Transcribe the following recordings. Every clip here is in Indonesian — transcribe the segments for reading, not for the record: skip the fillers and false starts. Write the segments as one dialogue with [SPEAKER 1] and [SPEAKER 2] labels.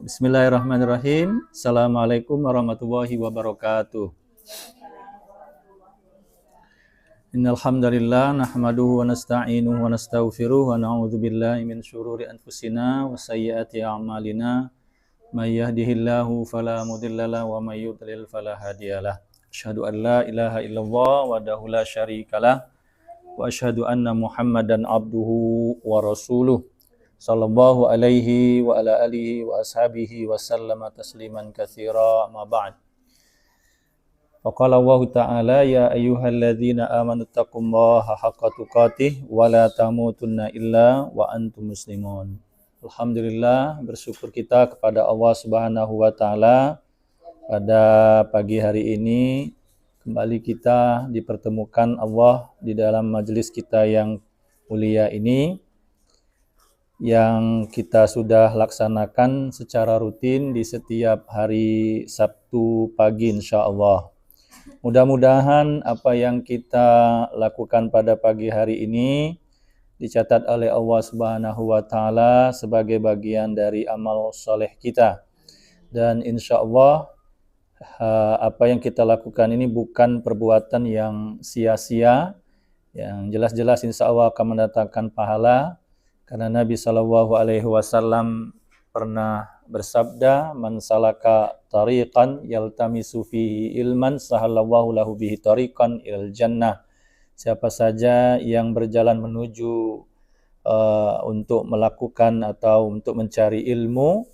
[SPEAKER 1] Bismillahirrahmanirrahim. Assalamualaikum warahmatullahi wabarakatuh. Innal hamdalillah nahmaduhu wa nasta'inuhu wa nastaghfiruh wa na'udzu billahi min syururi anfusina wa sayyiati a'malina. May yahdihillahu fala mudhillalah wa may yudlil fala hadiyalah. Asyhadu an la ilaha illallah wahdahu la syarikalah wa asyhadu anna Muhammadan abduhu wa rasuluh. Sallallahu alaihi wa ala alihi wa ashabihi wa sallama tasliman katsira ma ba'd. Faqala Allah ta'ala ya ayyuhalladzina amanu taqullaha haqqa tuqatih wa la tamutunna illa wa antum muslimun. Alhamdulillah, bersyukur kita kepada Allah Subhanahu wa taala pada pagi hari ini kembali kita dipertemukan Allah di dalam majelis kita yang mulia ini, yang kita sudah laksanakan secara rutin di setiap hari Sabtu pagi insyaallah. Mudah-mudahan apa yang kita lakukan pada pagi hari ini dicatat oleh Allah Subhanahu wa taala sebagai bagian dari amal soleh kita. Dan insyaallah apa yang kita lakukan ini bukan perbuatan yang sia-sia, yang jelas-jelas insyaallah akan mendatangkan pahala. Karena Nabi SAW pernah bersabda, man salaka tariqan yaltamisu fihi ilman sahalallahu lahu bihi tariqan ilal jannah. Siapa saja yang berjalan menuju untuk melakukan atau untuk mencari ilmu,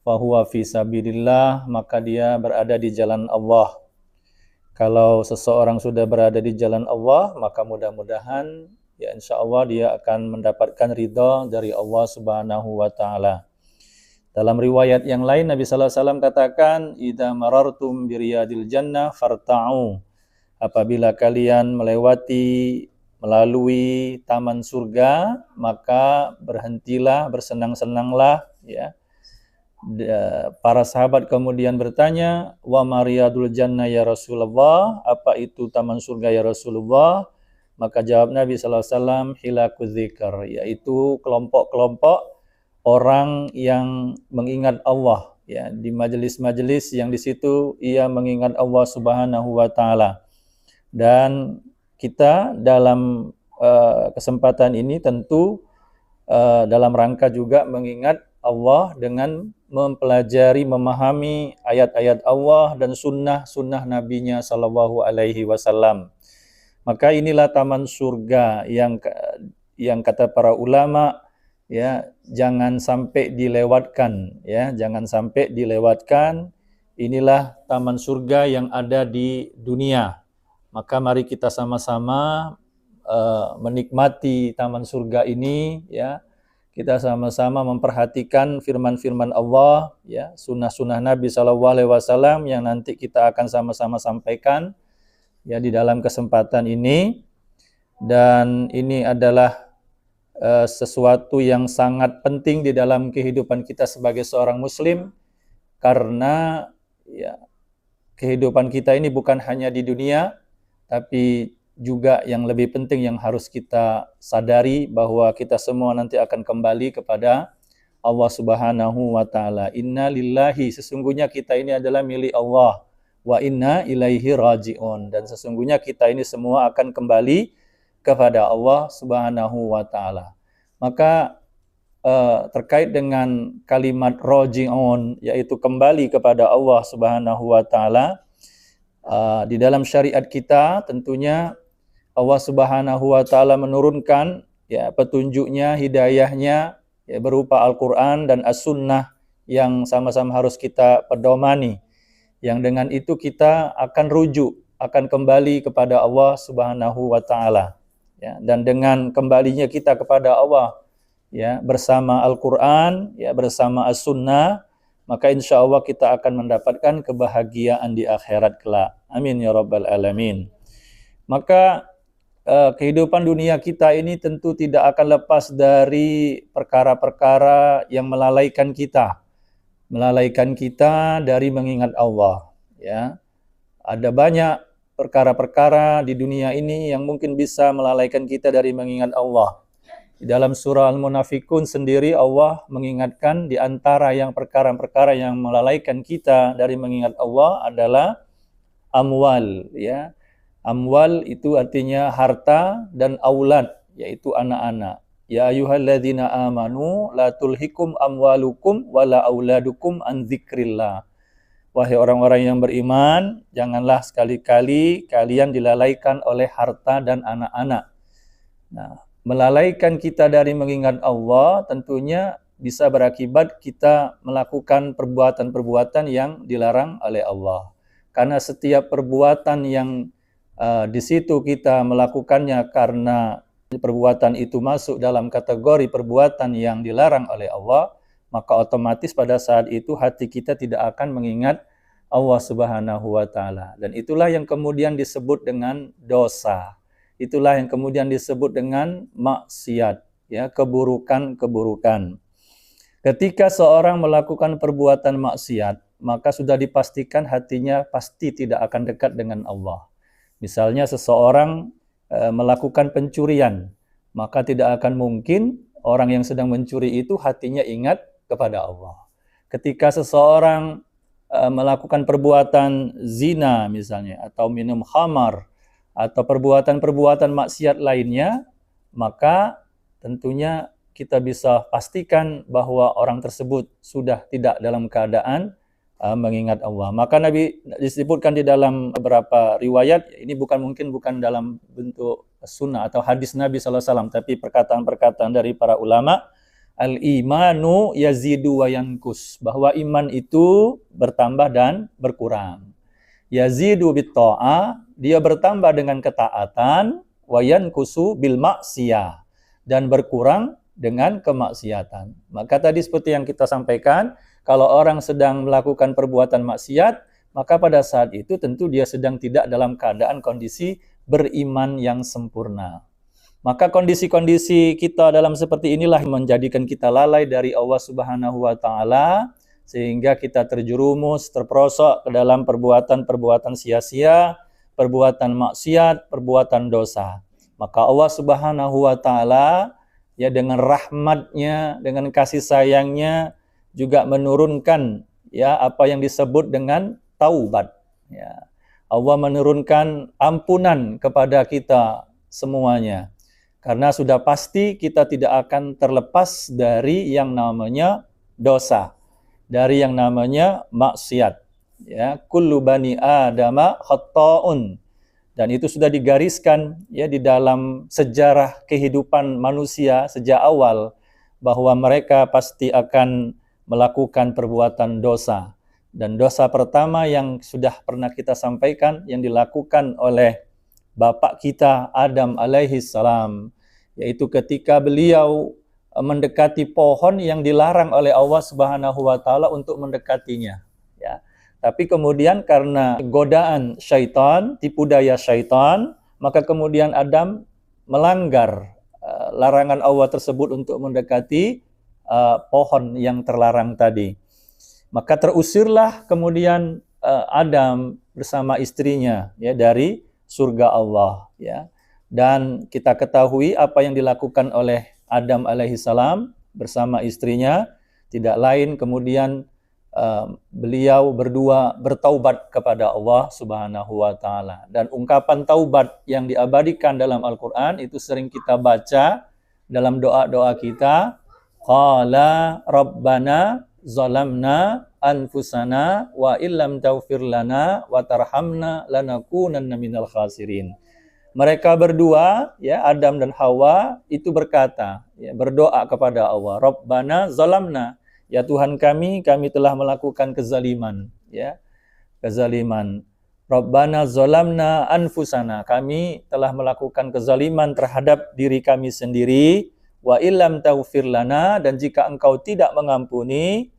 [SPEAKER 1] fahuwa fi sabilillah, maka dia berada di jalan Allah. Kalau seseorang sudah berada di jalan Allah, maka mudah-mudahan ya insyaallah dia akan mendapatkan ridha dari Allah Subhanahu wa taala. Dalam riwayat yang lain Nabi sallallahu alaihi wasallam katakan, idza marartum biriyadil jannah farta'u. Apabila kalian melalui taman surga, maka berhentilah, bersenang-senanglah ya. Para sahabat kemudian bertanya, wa mariyadul jannah ya Rasulullah, apa itu taman surga ya Rasulullah? Maka jawab Nabi sallallahu alaihi wasallam, hilakuz dzikr, yaitu kelompok-kelompok orang yang mengingat Allah ya, di majelis-majelis yang di situ ia mengingat Allah Subhanahu wa taala. Dan kita dalam kesempatan ini tentu dalam rangka juga mengingat Allah dengan mempelajari, memahami ayat-ayat Allah dan sunnah nabinya sallallahu alaihi wasallam. Maka inilah taman surga yang kata para ulama ya, jangan sampai dilewatkan ya, jangan sampai dilewatkan. Inilah taman surga yang ada di dunia. Maka mari kita sama-sama menikmati taman surga ini ya. Kita sama-sama memperhatikan firman-firman Allah ya, sunnah-sunnah Nabi sallallahu alaihi wasallam yang nanti kita akan sama-sama sampaikan ya di dalam kesempatan ini. Dan ini adalah sesuatu yang sangat penting di dalam kehidupan kita sebagai seorang muslim, karena ya kehidupan kita ini bukan hanya di dunia, tapi juga yang lebih penting yang harus kita sadari bahwa kita semua nanti akan kembali kepada Allah Subhanahu wa taala. Inna lillahi, sesungguhnya kita ini adalah milik Allah, wa inna ilaihi raji'un, dan sesungguhnya kita ini semua akan kembali kepada Allah Subhanahu wa taala. Maka terkait dengan kalimat raji'un, yaitu kembali kepada Allah Subhanahu wa taala, di dalam syariat kita tentunya Allah Subhanahu wa taala menurunkan ya petunjuknya, hidayahnya ya, berupa Al-Qur'an dan As-Sunnah yang sama-sama harus kita pedomani. Yang dengan itu kita akan rujuk, akan kembali kepada Allah Subhanahu wa taala. Ya, dan dengan kembalinya kita kepada Allah ya bersama Al-Qur'an, ya bersama As-Sunnah, maka insyaallah kita akan mendapatkan kebahagiaan di akhirat kelak. Amin ya rabbal alamin. Maka kehidupan dunia kita ini tentu tidak akan lepas dari perkara-perkara yang melalaikan kita dari mengingat Allah ya. Ada banyak perkara-perkara di dunia ini yang mungkin bisa melalaikan kita dari mengingat Allah. Di dalam surah Al-Munafikun sendiri Allah mengingatkan di antara yang perkara-perkara yang melalaikan kita dari mengingat Allah adalah amwal, ya. Amwal itu artinya harta, dan aulad yaitu anak-anak. Ya ayyuhalladzina amanu la tulhikum amwalukum wala auladukum an dzikrillah. Wahai orang-orang yang beriman, janganlah sekali-kali kalian dilalaikan oleh harta dan anak-anak. Nah, melalaikan kita dari mengingat Allah tentunya bisa berakibat kita melakukan perbuatan-perbuatan yang dilarang oleh Allah. Karena setiap perbuatan yang di situ kita melakukannya karena perbuatan itu masuk dalam kategori perbuatan yang dilarang oleh Allah, maka otomatis pada saat itu hati kita tidak akan mengingat Allah Subhanahu wa taala. Dan itulah yang kemudian disebut dengan dosa. Itulah yang kemudian disebut dengan maksiat, ya, keburukan-keburukan. Ketika seorang melakukan perbuatan maksiat, maka sudah dipastikan hatinya pasti tidak akan dekat dengan Allah. Misalnya seseorang melakukan pencurian, maka tidak akan mungkin orang yang sedang mencuri itu hatinya ingat kepada Allah. Ketika seseorang melakukan perbuatan zina misalnya, atau minum khamar, atau perbuatan-perbuatan maksiat lainnya, maka tentunya kita bisa pastikan bahwa orang tersebut sudah tidak dalam keadaan mengingat Allah. Maka Nabi disebutkan di dalam beberapa riwayat, ini bukan dalam bentuk sunnah atau hadis Nabi SAW, tapi perkataan-perkataan dari para ulama, al-imanu yazidu wa yankus, bahwa iman itu bertambah dan berkurang. Yazidu bit ta'ah, dia bertambah dengan ketaatan, wa yankusu bil maksiyah, dan berkurang dengan kemaksiatan. Maka tadi seperti yang kita sampaikan, kalau orang sedang melakukan perbuatan maksiat, maka pada saat itu tentu dia sedang tidak dalam keadaan kondisi beriman yang sempurna. Maka kondisi-kondisi kita dalam seperti inilah menjadikan kita lalai dari Allah Subhanahu wa taala, sehingga kita terjerumus, terperosok ke dalam perbuatan-perbuatan sia-sia, perbuatan maksiat, perbuatan dosa. Maka Allah Subhanahu wa taala, ya, dengan rahmatnya, dengan kasih sayangnya juga menurunkan, ya, apa yang disebut dengan taubat, ya. Allah menurunkan ampunan kepada kita semuanya, karena sudah pasti kita tidak akan terlepas dari yang namanya dosa, dari yang namanya maksiat, ya. Kullu bani adama khatta'un, dan itu sudah digariskan, ya, di dalam sejarah kehidupan manusia sejak awal, bahwa mereka pasti akan melakukan perbuatan dosa. Dan dosa pertama yang sudah pernah kita sampaikan, yang dilakukan oleh bapak kita Adam alaihi salam, yaitu ketika beliau mendekati pohon yang dilarang oleh Allah Subhanahu wa taala untuk mendekatinya, ya. Tapi kemudian karena godaan syaitan, tipu daya syaitan, maka kemudian Adam melanggar larangan Allah tersebut untuk mendekati pohon yang terlarang tadi. Maka terusirlah kemudian Adam bersama istrinya, ya, dari surga Allah, ya. Dan kita ketahui apa yang dilakukan oleh Adam alaihissalam bersama istrinya tidak lain kemudian beliau berdua bertaubat kepada Allah Subhanahu wa taala. Dan ungkapan taubat yang diabadikan dalam Al-Qur'an itu sering kita baca dalam doa-doa kita. Qala rabbana zalamna anfusana wa illam taghfir lana wa tarhamna lanakunanna minal khasirin. Mereka berdua, ya, Adam dan Hawa itu berkata, ya, berdoa kepada Allah, Rabbana zalamna, ya Tuhan kami telah melakukan kezaliman, ya, kezaliman. Rabbana zalamna anfusana, kami telah melakukan kezaliman terhadap diri kami sendiri. Wa illam taghfir lana, dan jika engkau tidak mengampuni,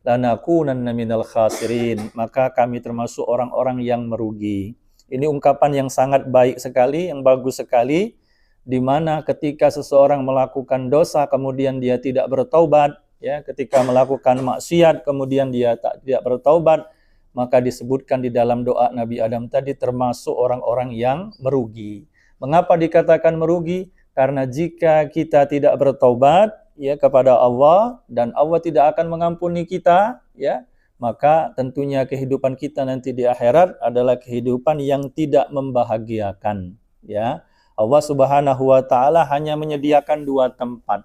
[SPEAKER 1] lanakunanna minal khasirin, maka kami termasuk orang-orang yang merugi. Ini ungkapan yang sangat baik sekali, yang bagus sekali, di mana ketika seseorang melakukan dosa kemudian dia tidak bertaubat, ya, ketika melakukan maksiat kemudian dia tidak bertaubat, maka disebutkan di dalam doa Nabi Adam tadi termasuk orang-orang yang merugi. Mengapa dikatakan merugi? Karena jika kita tidak bertaubat ya kepada Allah dan Allah tidak akan mengampuni kita, ya, maka tentunya kehidupan kita nanti di akhirat adalah kehidupan yang tidak membahagiakan, ya. Allah Subhanahu wa taala hanya menyediakan dua tempat,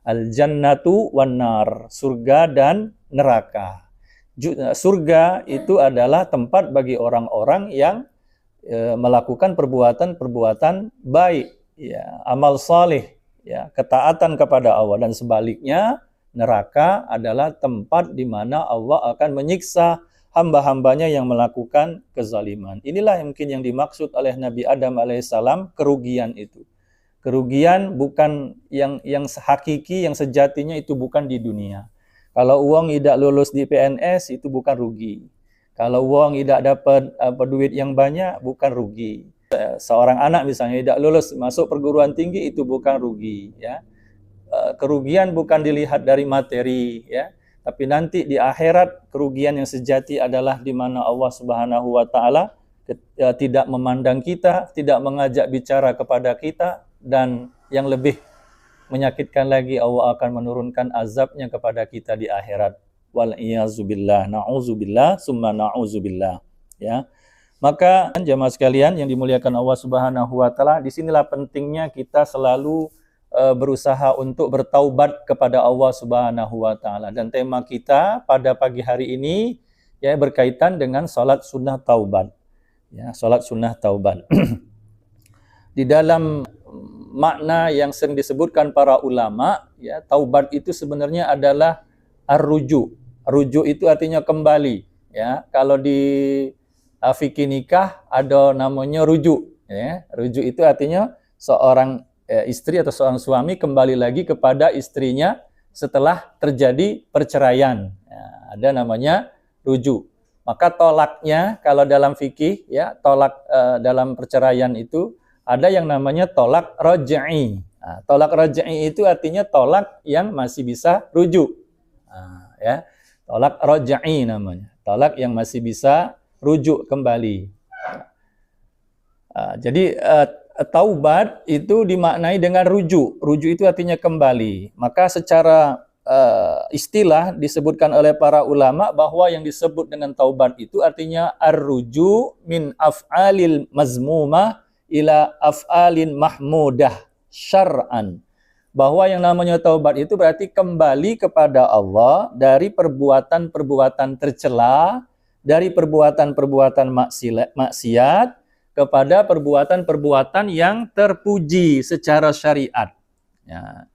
[SPEAKER 1] al-jannatu wan nar, surga dan neraka. Surga itu adalah tempat bagi orang-orang yang melakukan perbuatan-perbuatan baik, ya, amal saleh, ya, ketaatan kepada Allah, dan sebaliknya neraka adalah tempat di mana Allah akan menyiksa hamba-hambanya yang melakukan kezaliman. Inilah mungkin yang dimaksud oleh Nabi Adam alaihissalam kerugian itu. Kerugian bukan yang hakiki, yang sejatinya itu bukan di dunia. Kalau uang tidak lulus di PNS itu bukan rugi. Kalau uang tidak dapat duit yang banyak bukan rugi. Seorang anak misalnya tidak lulus masuk perguruan tinggi itu bukan rugi, ya. Kerugian bukan dilihat dari materi, ya, tapi nanti di akhirat kerugian yang sejati adalah di mana Allah Subhanahu wa taala tidak memandang kita, tidak mengajak bicara kepada kita, dan yang lebih menyakitkan lagi Allah akan menurunkan azabnya kepada kita di akhirat. Wal iyazubillah, na'udzubillah, summa na'udzubillah, ya. Maka jemaah sekalian yang dimuliakan Allah Subhanahu wa taala, disinilah pentingnya kita selalu berusaha untuk bertaubat kepada Allah Subhanahu wa taala. Dan tema kita pada pagi hari ini ya berkaitan dengan salat sunnah taubat. Ya, salat sunnah taubat. Di dalam makna yang sering disebutkan para ulama, ya, taubat itu sebenarnya adalah ar-ruju. Ruju itu artinya kembali, ya. Kalau di fikih nikah ada namanya rujuk, ya. Rujuk itu artinya seorang istri atau seorang suami kembali lagi kepada istrinya setelah terjadi perceraian. Ya, ada namanya rujuk. Maka tolaknya kalau dalam fikih, ya, tolak dalam perceraian itu ada yang namanya tolak raj'i. Nah, tolak raj'i itu artinya tolak yang masih bisa rujuk. Nah, ya, tolak raj'i namanya. Tolak yang masih bisa rujuk kembali. Jadi taubat itu dimaknai dengan rujuk. Rujuk itu artinya kembali. Maka secara istilah disebutkan oleh para ulama bahwa yang disebut dengan taubat itu artinya ar-ruju min af'alil mazmumah ila af'alin mahmudah syar'an. Bahwa yang namanya taubat itu berarti kembali kepada Allah dari perbuatan-perbuatan tercela, dari perbuatan-perbuatan maksiat kepada perbuatan-perbuatan yang terpuji secara syariat. Ya.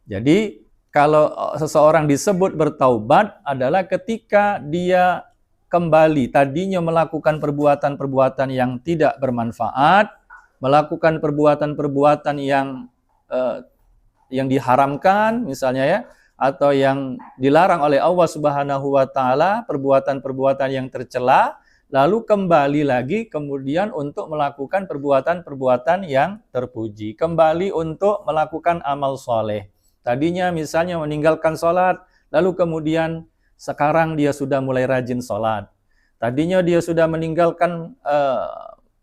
[SPEAKER 1] Jadi kalau seseorang disebut bertaubat adalah ketika dia kembali tadinya melakukan perbuatan-perbuatan yang tidak bermanfaat, melakukan perbuatan-perbuatan yang diharamkan misalnya, ya, atau yang dilarang oleh Allah Subhanahu wa taala, perbuatan-perbuatan yang tercela, lalu kembali lagi kemudian untuk melakukan perbuatan-perbuatan yang terpuji, kembali untuk melakukan amal soleh. Tadinya misalnya meninggalkan sholat, lalu kemudian sekarang dia sudah mulai rajin sholat. Tadinya dia sudah meninggalkan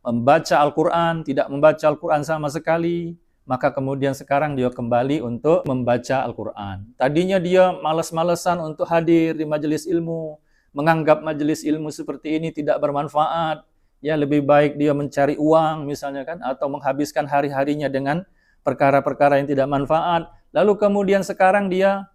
[SPEAKER 1] membaca Al-Quran, tidak membaca Al-Quran sama sekali, maka kemudian sekarang dia kembali untuk membaca Al-Quran. Tadinya dia malas-malesan untuk hadir di majelis ilmu, menganggap majelis ilmu seperti ini tidak bermanfaat, ya lebih baik dia mencari uang misalnya kan, atau menghabiskan hari-harinya dengan perkara-perkara yang tidak manfaat. Lalu kemudian sekarang dia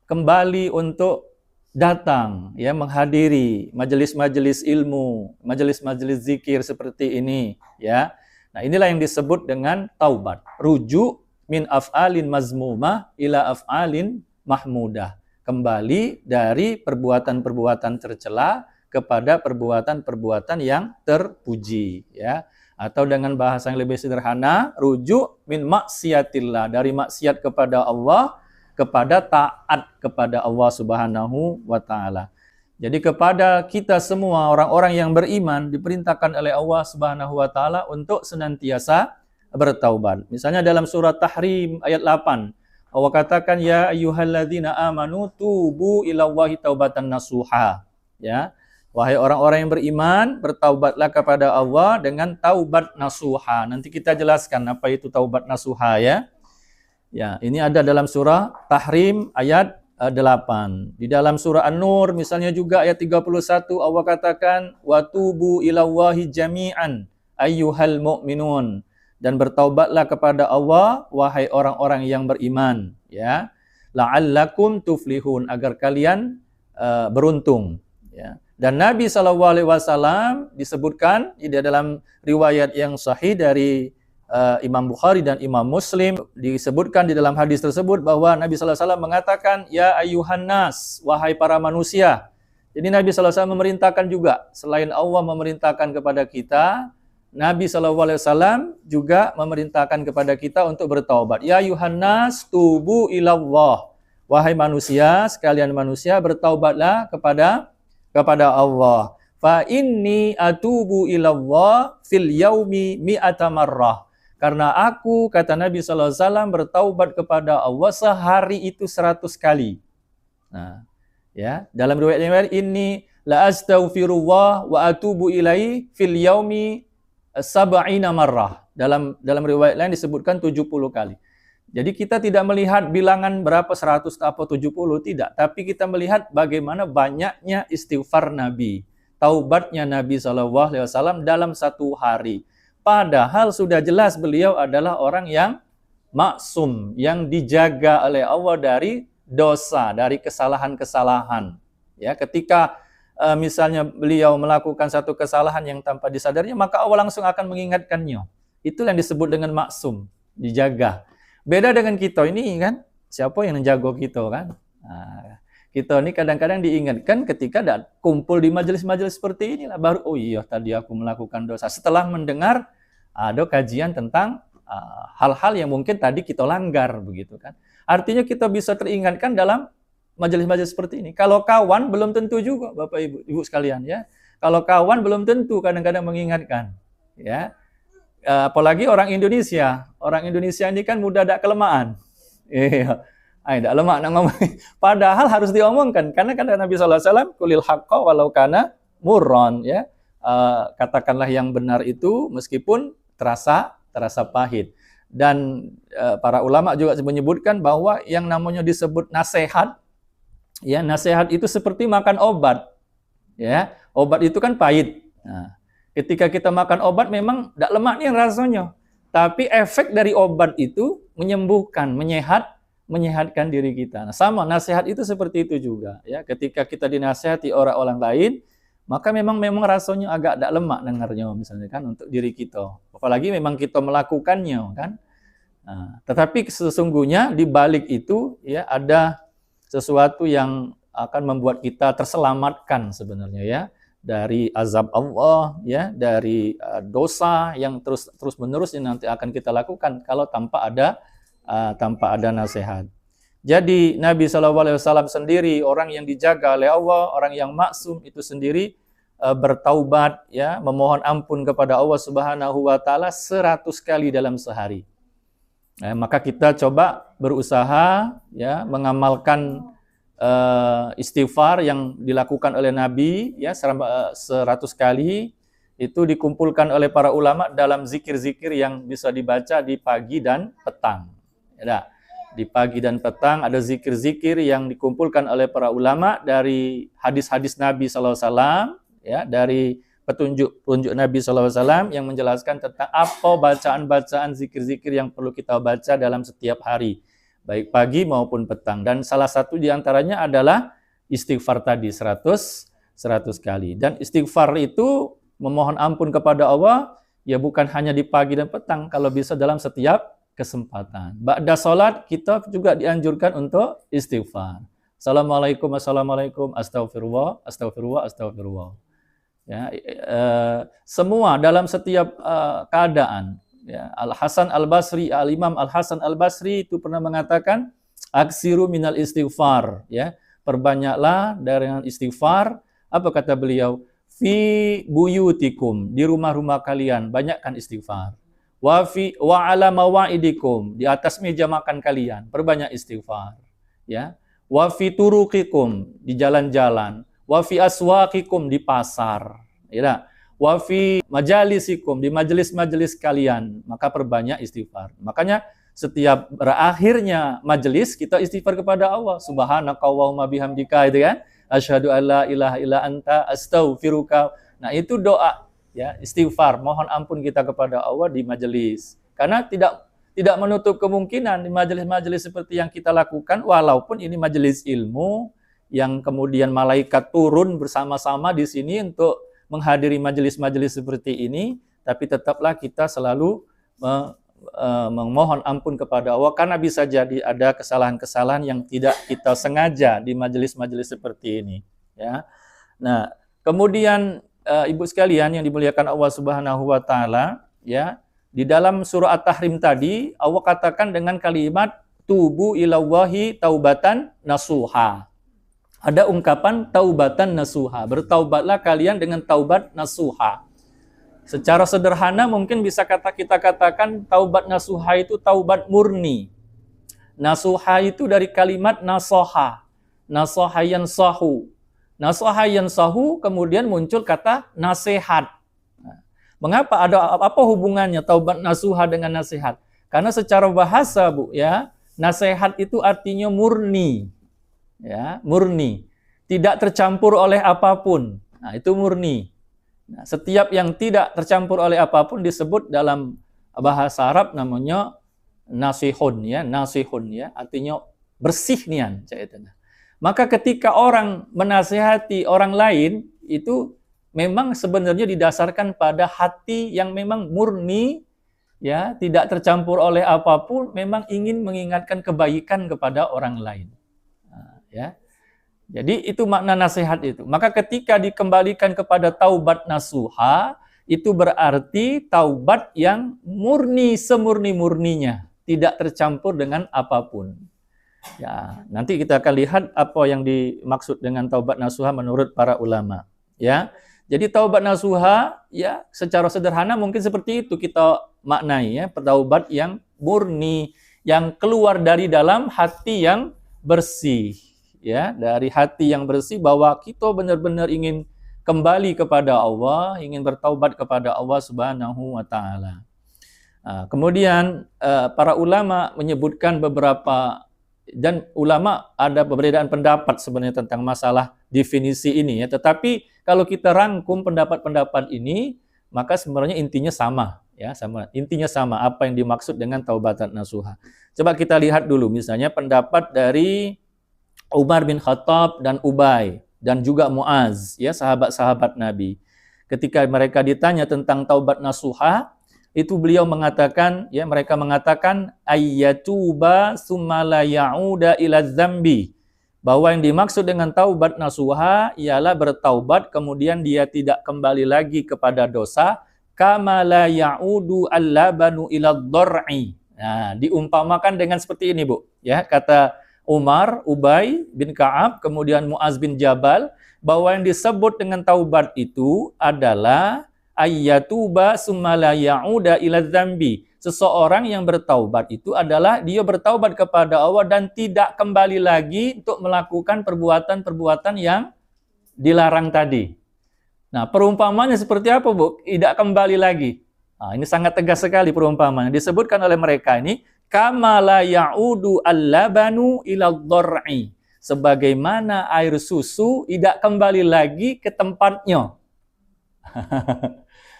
[SPEAKER 1] kembali untuk datang, ya, menghadiri majelis-majelis ilmu, majelis-majelis zikir seperti ini, ya. Nah, inilah yang disebut dengan taubat. Rujuk min af'alin mazmumah ila af'alin mahmudah. Kembali dari perbuatan-perbuatan tercela kepada perbuatan-perbuatan yang terpuji, ya. Atau dengan bahasa yang lebih sederhana, rujuk min maksiatillah, dari maksiat kepada Allah kepada taat kepada Allah Subhanahu wa taala. Jadi kepada kita semua orang-orang yang beriman diperintahkan oleh Allah Subhanahu wa taala untuk senantiasa bertaubat. Misalnya dalam surat Tahrim ayat 8, Allah katakan ya ayyuhalladzina amanu tubu ilallahi taubatan nasuha, ya. Wahai orang-orang yang beriman, bertaubatlah kepada Allah dengan taubat nasuha. Nanti kita jelaskan apa itu taubat nasuha ya. Ya, ini ada dalam surah Tahrim ayat 8. Di dalam surah An-Nur misalnya juga ayat 31 Allah katakan wa tubu ilallahi jami'an ayyuhal mu'minun, dan bertaubatlah kepada Allah wahai orang-orang yang beriman ya, la'allakum tuflihun, agar kalian beruntung ya. Dan Nabi SAW disebutkan di dalam riwayat yang sahih dari Imam Bukhari dan Imam Muslim, disebutkan di dalam hadis tersebut bahwa Nabi SAW mengatakan, ya ayuhan nas, wahai para manusia. Jadi Nabi SAW memerintahkan juga, selain Allah memerintahkan kepada kita, Nabi SAW juga memerintahkan kepada kita untuk bertaubat. Ya ayuhan nas, tubu ilallah. Wahai manusia, sekalian manusia, bertaubatlah kepada Allah. Fa inni atubu ilallah fil yaumi mi'ata marrah. Karena aku, kata Nabi SAW, bertaubat kepada Allah sehari itu 100 kali. Nah, ya, dalam riwayat yang lain, inni la astaghfirullah wa atubu ilaihi fil yaumi sab'ina marrah. Dalam riwayat lain disebutkan 70 kali. Jadi kita tidak melihat bilangan berapa 100 atau 70, tidak. Tapi kita melihat bagaimana banyaknya istighfar Nabi. Taubatnya Nabi SAW dalam satu hari. Padahal sudah jelas beliau adalah orang yang maksum, yang dijaga oleh Allah dari dosa, dari kesalahan-kesalahan. Ya, ketika misalnya beliau melakukan satu kesalahan yang tanpa disadarinya, maka Allah langsung akan mengingatkannya. Itu yang disebut dengan maksum, dijaga. Beda dengan kita ini kan, siapa yang menjaga kita kan? Nah, kita ini kadang-kadang diingatkan ketika kumpul di majelis-majelis seperti inilah, baru oh iya tadi aku melakukan dosa. Setelah mendengar ada kajian tentang hal-hal yang mungkin tadi kita langgar begitu kan. Artinya kita bisa teringatkan dalam majelis-majelis seperti ini. Kalau kawan belum tentu juga Bapak Ibu sekalian ya. Kalau kawan belum tentu kadang-kadang mengingatkan ya. Apalagi orang Indonesia. Orang Indonesia ini kan mudah ada kelemahan. Iya. Tidak lemak nak ngomong. Padahal harus diomongkan. Karena kata Nabi SAW, kulil haqqa walau kana murron. Ya. Katakanlah yang benar itu meskipun terasa pahit. Dan para ulama juga menyebutkan bahwa yang namanya disebut nasihat, ya, nasihat itu seperti makan obat. Ya, obat itu kan pahit. Nah, ketika kita makan obat memang tidak lemak nih rasanya. Tapi efek dari obat itu menyembuhkan, menyehatkan diri kita. Nah, sama nasihat itu seperti itu juga ya. Ketika kita dinasihati orang lain, maka memang rasanya agak tidak lemak dengarnya misalnya kan untuk diri kita. Apalagi memang kita melakukannya kan. Nah, tetapi sesungguhnya di balik itu ya ada sesuatu yang akan membuat kita terselamatkan sebenarnya ya dari azab Allah ya, dari dosa yang terus menerus yang nanti akan kita lakukan kalau tanpa ada nasihat. Jadi Nabi SAW sendiri orang yang dijaga oleh Allah, orang yang maksum itu sendiri bertaubat ya, memohon ampun kepada Allah Subhanahu wa taala 100 kali dalam sehari. Maka kita coba berusaha ya mengamalkan istighfar yang dilakukan oleh Nabi ya 100 kali, itu dikumpulkan oleh para ulama dalam zikir-zikir yang bisa dibaca di pagi dan petang. Ya, di pagi dan petang ada zikir-zikir yang dikumpulkan oleh para ulama dari hadis-hadis Nabi SAW, ya, dari petunjuk Nabi SAW yang menjelaskan tentang apa bacaan-bacaan zikir-zikir yang perlu kita baca dalam setiap hari, baik pagi maupun petang. Dan salah satu diantaranya adalah istighfar tadi 100 kali. Dan istighfar itu memohon ampun kepada Allah ya bukan hanya di pagi dan petang, kalau bisa dalam setiap kesempatan. Ba'da salat kita juga dianjurkan untuk istighfar. Assalamualaikum, astagfirullah. Ya, semua dalam setiap keadaan. Ya, Al-Imam Al-Hasan Al-Basri itu pernah mengatakan, aksiru minal istighfar. Ya, perbanyaklah dengan istighfar. Apa kata beliau? Fi buyutikum, di rumah-rumah kalian banyakkan istighfar. Wa ala mawaidikum, di atas meja makan kalian perbanyak istighfar. Ya. Wa fi turuqikum, di jalan-jalan. Wa fi aswaqikum, di pasar. Ya. Wa fi majalisikum, di majelis-majelis kalian. Maka perbanyak istighfar. Makanya setiap berakhirnya majelis kita istighfar kepada Allah. Subhanakallahumma bihamdika, itu kan? Asyhadu alla ilaha illa anta astaghfiruka. Nah, itu doa ya, istighfar, mohon ampun kita kepada Allah di majelis. Karena tidak menutup kemungkinan di majelis-majelis seperti yang kita lakukan, walaupun ini majelis ilmu yang kemudian malaikat turun bersama-sama di sini untuk menghadiri majelis-majelis seperti ini, tapi tetaplah kita selalu memohon ampun kepada Allah, karena bisa jadi ada kesalahan-kesalahan yang tidak kita sengaja di majelis-majelis seperti ini. Ya. Nah, kemudian ibu sekalian yang dimuliakan Allah Subhanahu wa taala, ya, di dalam surah At-Tahrim tadi Allah katakan dengan kalimat tubu ilallahi taubatan nasuha. Ada ungkapan taubatan nasuha, bertaubatlah kalian dengan taubat nasuha. Secara sederhana mungkin bisa kita katakan taubat nasuha itu taubat murni. Nasuha itu dari kalimat nasoha. Nasoha yansahu. Nasoha yansahu, kemudian muncul kata nasihat. Mengapa ada apa hubungannya taubat nasuha dengan nasihat? Karena secara bahasa, Bu, ya, nasihat itu artinya murni. Ya, murni. Tidak tercampur oleh apapun. Nah, itu murni. Nah, setiap yang tidak tercampur oleh apapun disebut dalam bahasa Arab namanya nasihun, ya, nasihun, ya, artinya bersih nian. Maka ketika orang menasihati orang lain itu memang sebenarnya didasarkan pada hati yang memang murni, ya, tidak tercampur oleh apapun, memang ingin mengingatkan kebaikan kepada orang lain. Nah, ya. Jadi itu makna nasihat itu. Maka ketika dikembalikan kepada taubat nasuha, itu berarti taubat yang murni semurni-murninya, tidak tercampur dengan apapun. Ya, nanti kita akan lihat apa yang dimaksud dengan taubat nasuha menurut para ulama. Ya, jadi taubat nasuha, ya, secara sederhana mungkin seperti itu kita maknai, ya, taubat yang murni, yang keluar dari dalam hati yang bersih. Ya, dari hati yang bersih bahwa kita benar-benar ingin kembali kepada Allah, ingin bertaubat kepada Allah Subhanahu wa taala. Nah, kemudian para ulama menyebutkan beberapa, dan ulama ada perbedaan pendapat sebenarnya tentang masalah definisi ini, ya. Tetapi kalau kita rangkum pendapat-pendapat ini, maka sebenarnya intinya sama, ya, sama. Intinya sama apa yang dimaksud dengan taubatan nasuha. Coba kita lihat dulu misalnya pendapat dari Umar bin Khattab dan Ubay dan juga Muaz, ya, sahabat-sahabat Nabi. Ketika mereka ditanya tentang taubat nasuha, itu beliau mengatakan, ya, mereka mengatakan ayyatuba summa la ya'uda ila dzambi. Bahwa yang dimaksud dengan taubat nasuha ialah bertaubat kemudian dia tidak kembali lagi kepada dosa, kama la ya'udu al-labanu ila dhar'i. Nah, diumpamakan dengan seperti ini, Bu, ya, kata Umar, Ubay bin Ka'ab, kemudian Muaz bin Jabal, bahwa yang disebut dengan taubat itu adalah ayyatuba summa la ya'uda ila dzambi. Seseorang yang bertaubat itu adalah dia bertaubat kepada Allah dan tidak kembali lagi untuk melakukan perbuatan-perbuatan yang dilarang tadi. Nah, perumpamannya seperti apa, Bu? Tidak kembali lagi. Nah, ini sangat tegas sekali perumpamaan. Disebutkan oleh mereka ini, kama la ya'udu al-labanu ila dhar'i. Sebagaimana air susu tidak kembali lagi ke tempatnya.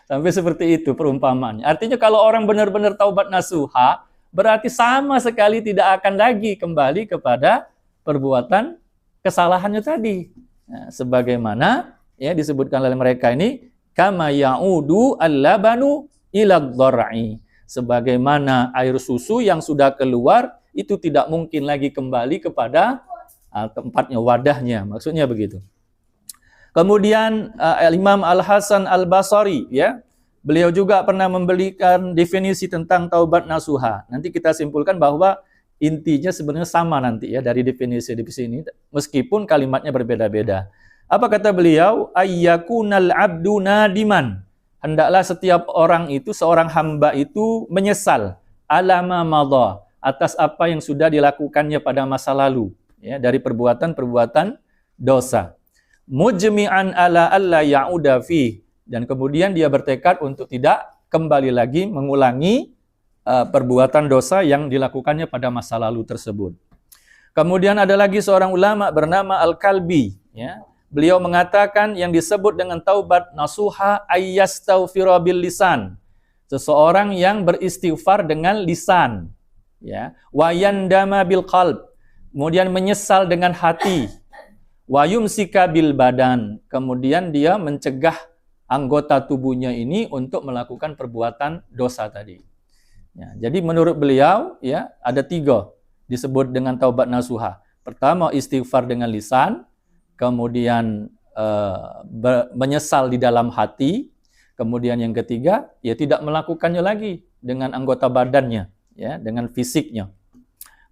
[SPEAKER 1] Sampai seperti itu perumpamaannya. Artinya kalau orang benar-benar taubat nasuha, berarti sama sekali tidak akan lagi kembali kepada perbuatan kesalahannya tadi. Nah, sebagaimana, ya, disebutkan oleh mereka ini, kama ya'udu al-labanu ila dhar'i. Sebagaimana air susu yang sudah keluar itu tidak mungkin lagi kembali kepada tempatnya, wadahnya, maksudnya begitu. Kemudian Imam Al-Hasan Al-Basri, ya, beliau juga pernah memberikan definisi tentang taubat nasuha. Nanti kita simpulkan bahwa intinya sebenarnya sama nanti, ya, dari definisi di sini, meskipun kalimatnya berbeda-beda. Apa kata beliau? Ayyakunal abdu nadiman. Hendaklah setiap orang itu, seorang hamba itu menyesal alama madha, atas apa yang sudah dilakukannya pada masa lalu, ya, dari perbuatan-perbuatan dosa. mujmi'an ala alla ya'uda fi, dan kemudian dia bertekad untuk tidak kembali lagi mengulangi perbuatan dosa yang dilakukannya pada masa lalu tersebut. Kemudian ada lagi seorang ulama bernama Al-Kalbi, ya. Beliau mengatakan yang disebut dengan taubat nasuha ayyastaghfira bil lisan. Seseorang yang beristighfar dengan lisan, ya. Wa yandama bil qalb. Kemudian menyesal dengan hati. Wa yumsika bil badan. Kemudian dia mencegah anggota tubuhnya ini untuk melakukan perbuatan dosa tadi. Ya, jadi menurut beliau, ya, ada 3 disebut dengan taubat nasuha. Pertama, istighfar dengan lisan. Kemudian menyesal di dalam hati. Kemudian yang ketiga, ya tidak melakukannya lagi dengan anggota badannya, ya, dengan fisiknya.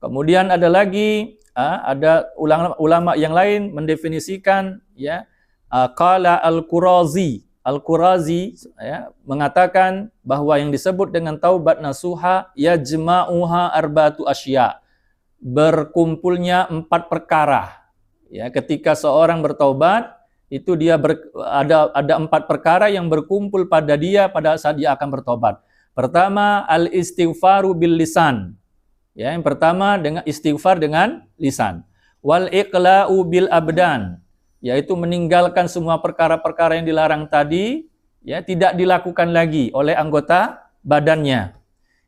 [SPEAKER 1] Kemudian ada lagi, ada ulama yang lain mendefinisikan, ya, qala Al-Qurazi, ya, mengatakan bahwa yang disebut dengan taubat nasuha yajma'uha arba'atu asya, berkumpulnya 4 perkara. Ya, ketika seorang bertaubat, itu dia ada 4 perkara yang berkumpul pada dia pada saat dia akan bertobat. Pertama, al-istighfaru bil lisan. Ya, yang pertama dengan istighfar dengan lisan. Wal iqla'u bil abdan, yaitu meninggalkan semua perkara-perkara yang dilarang tadi, ya, tidak dilakukan lagi oleh anggota badannya.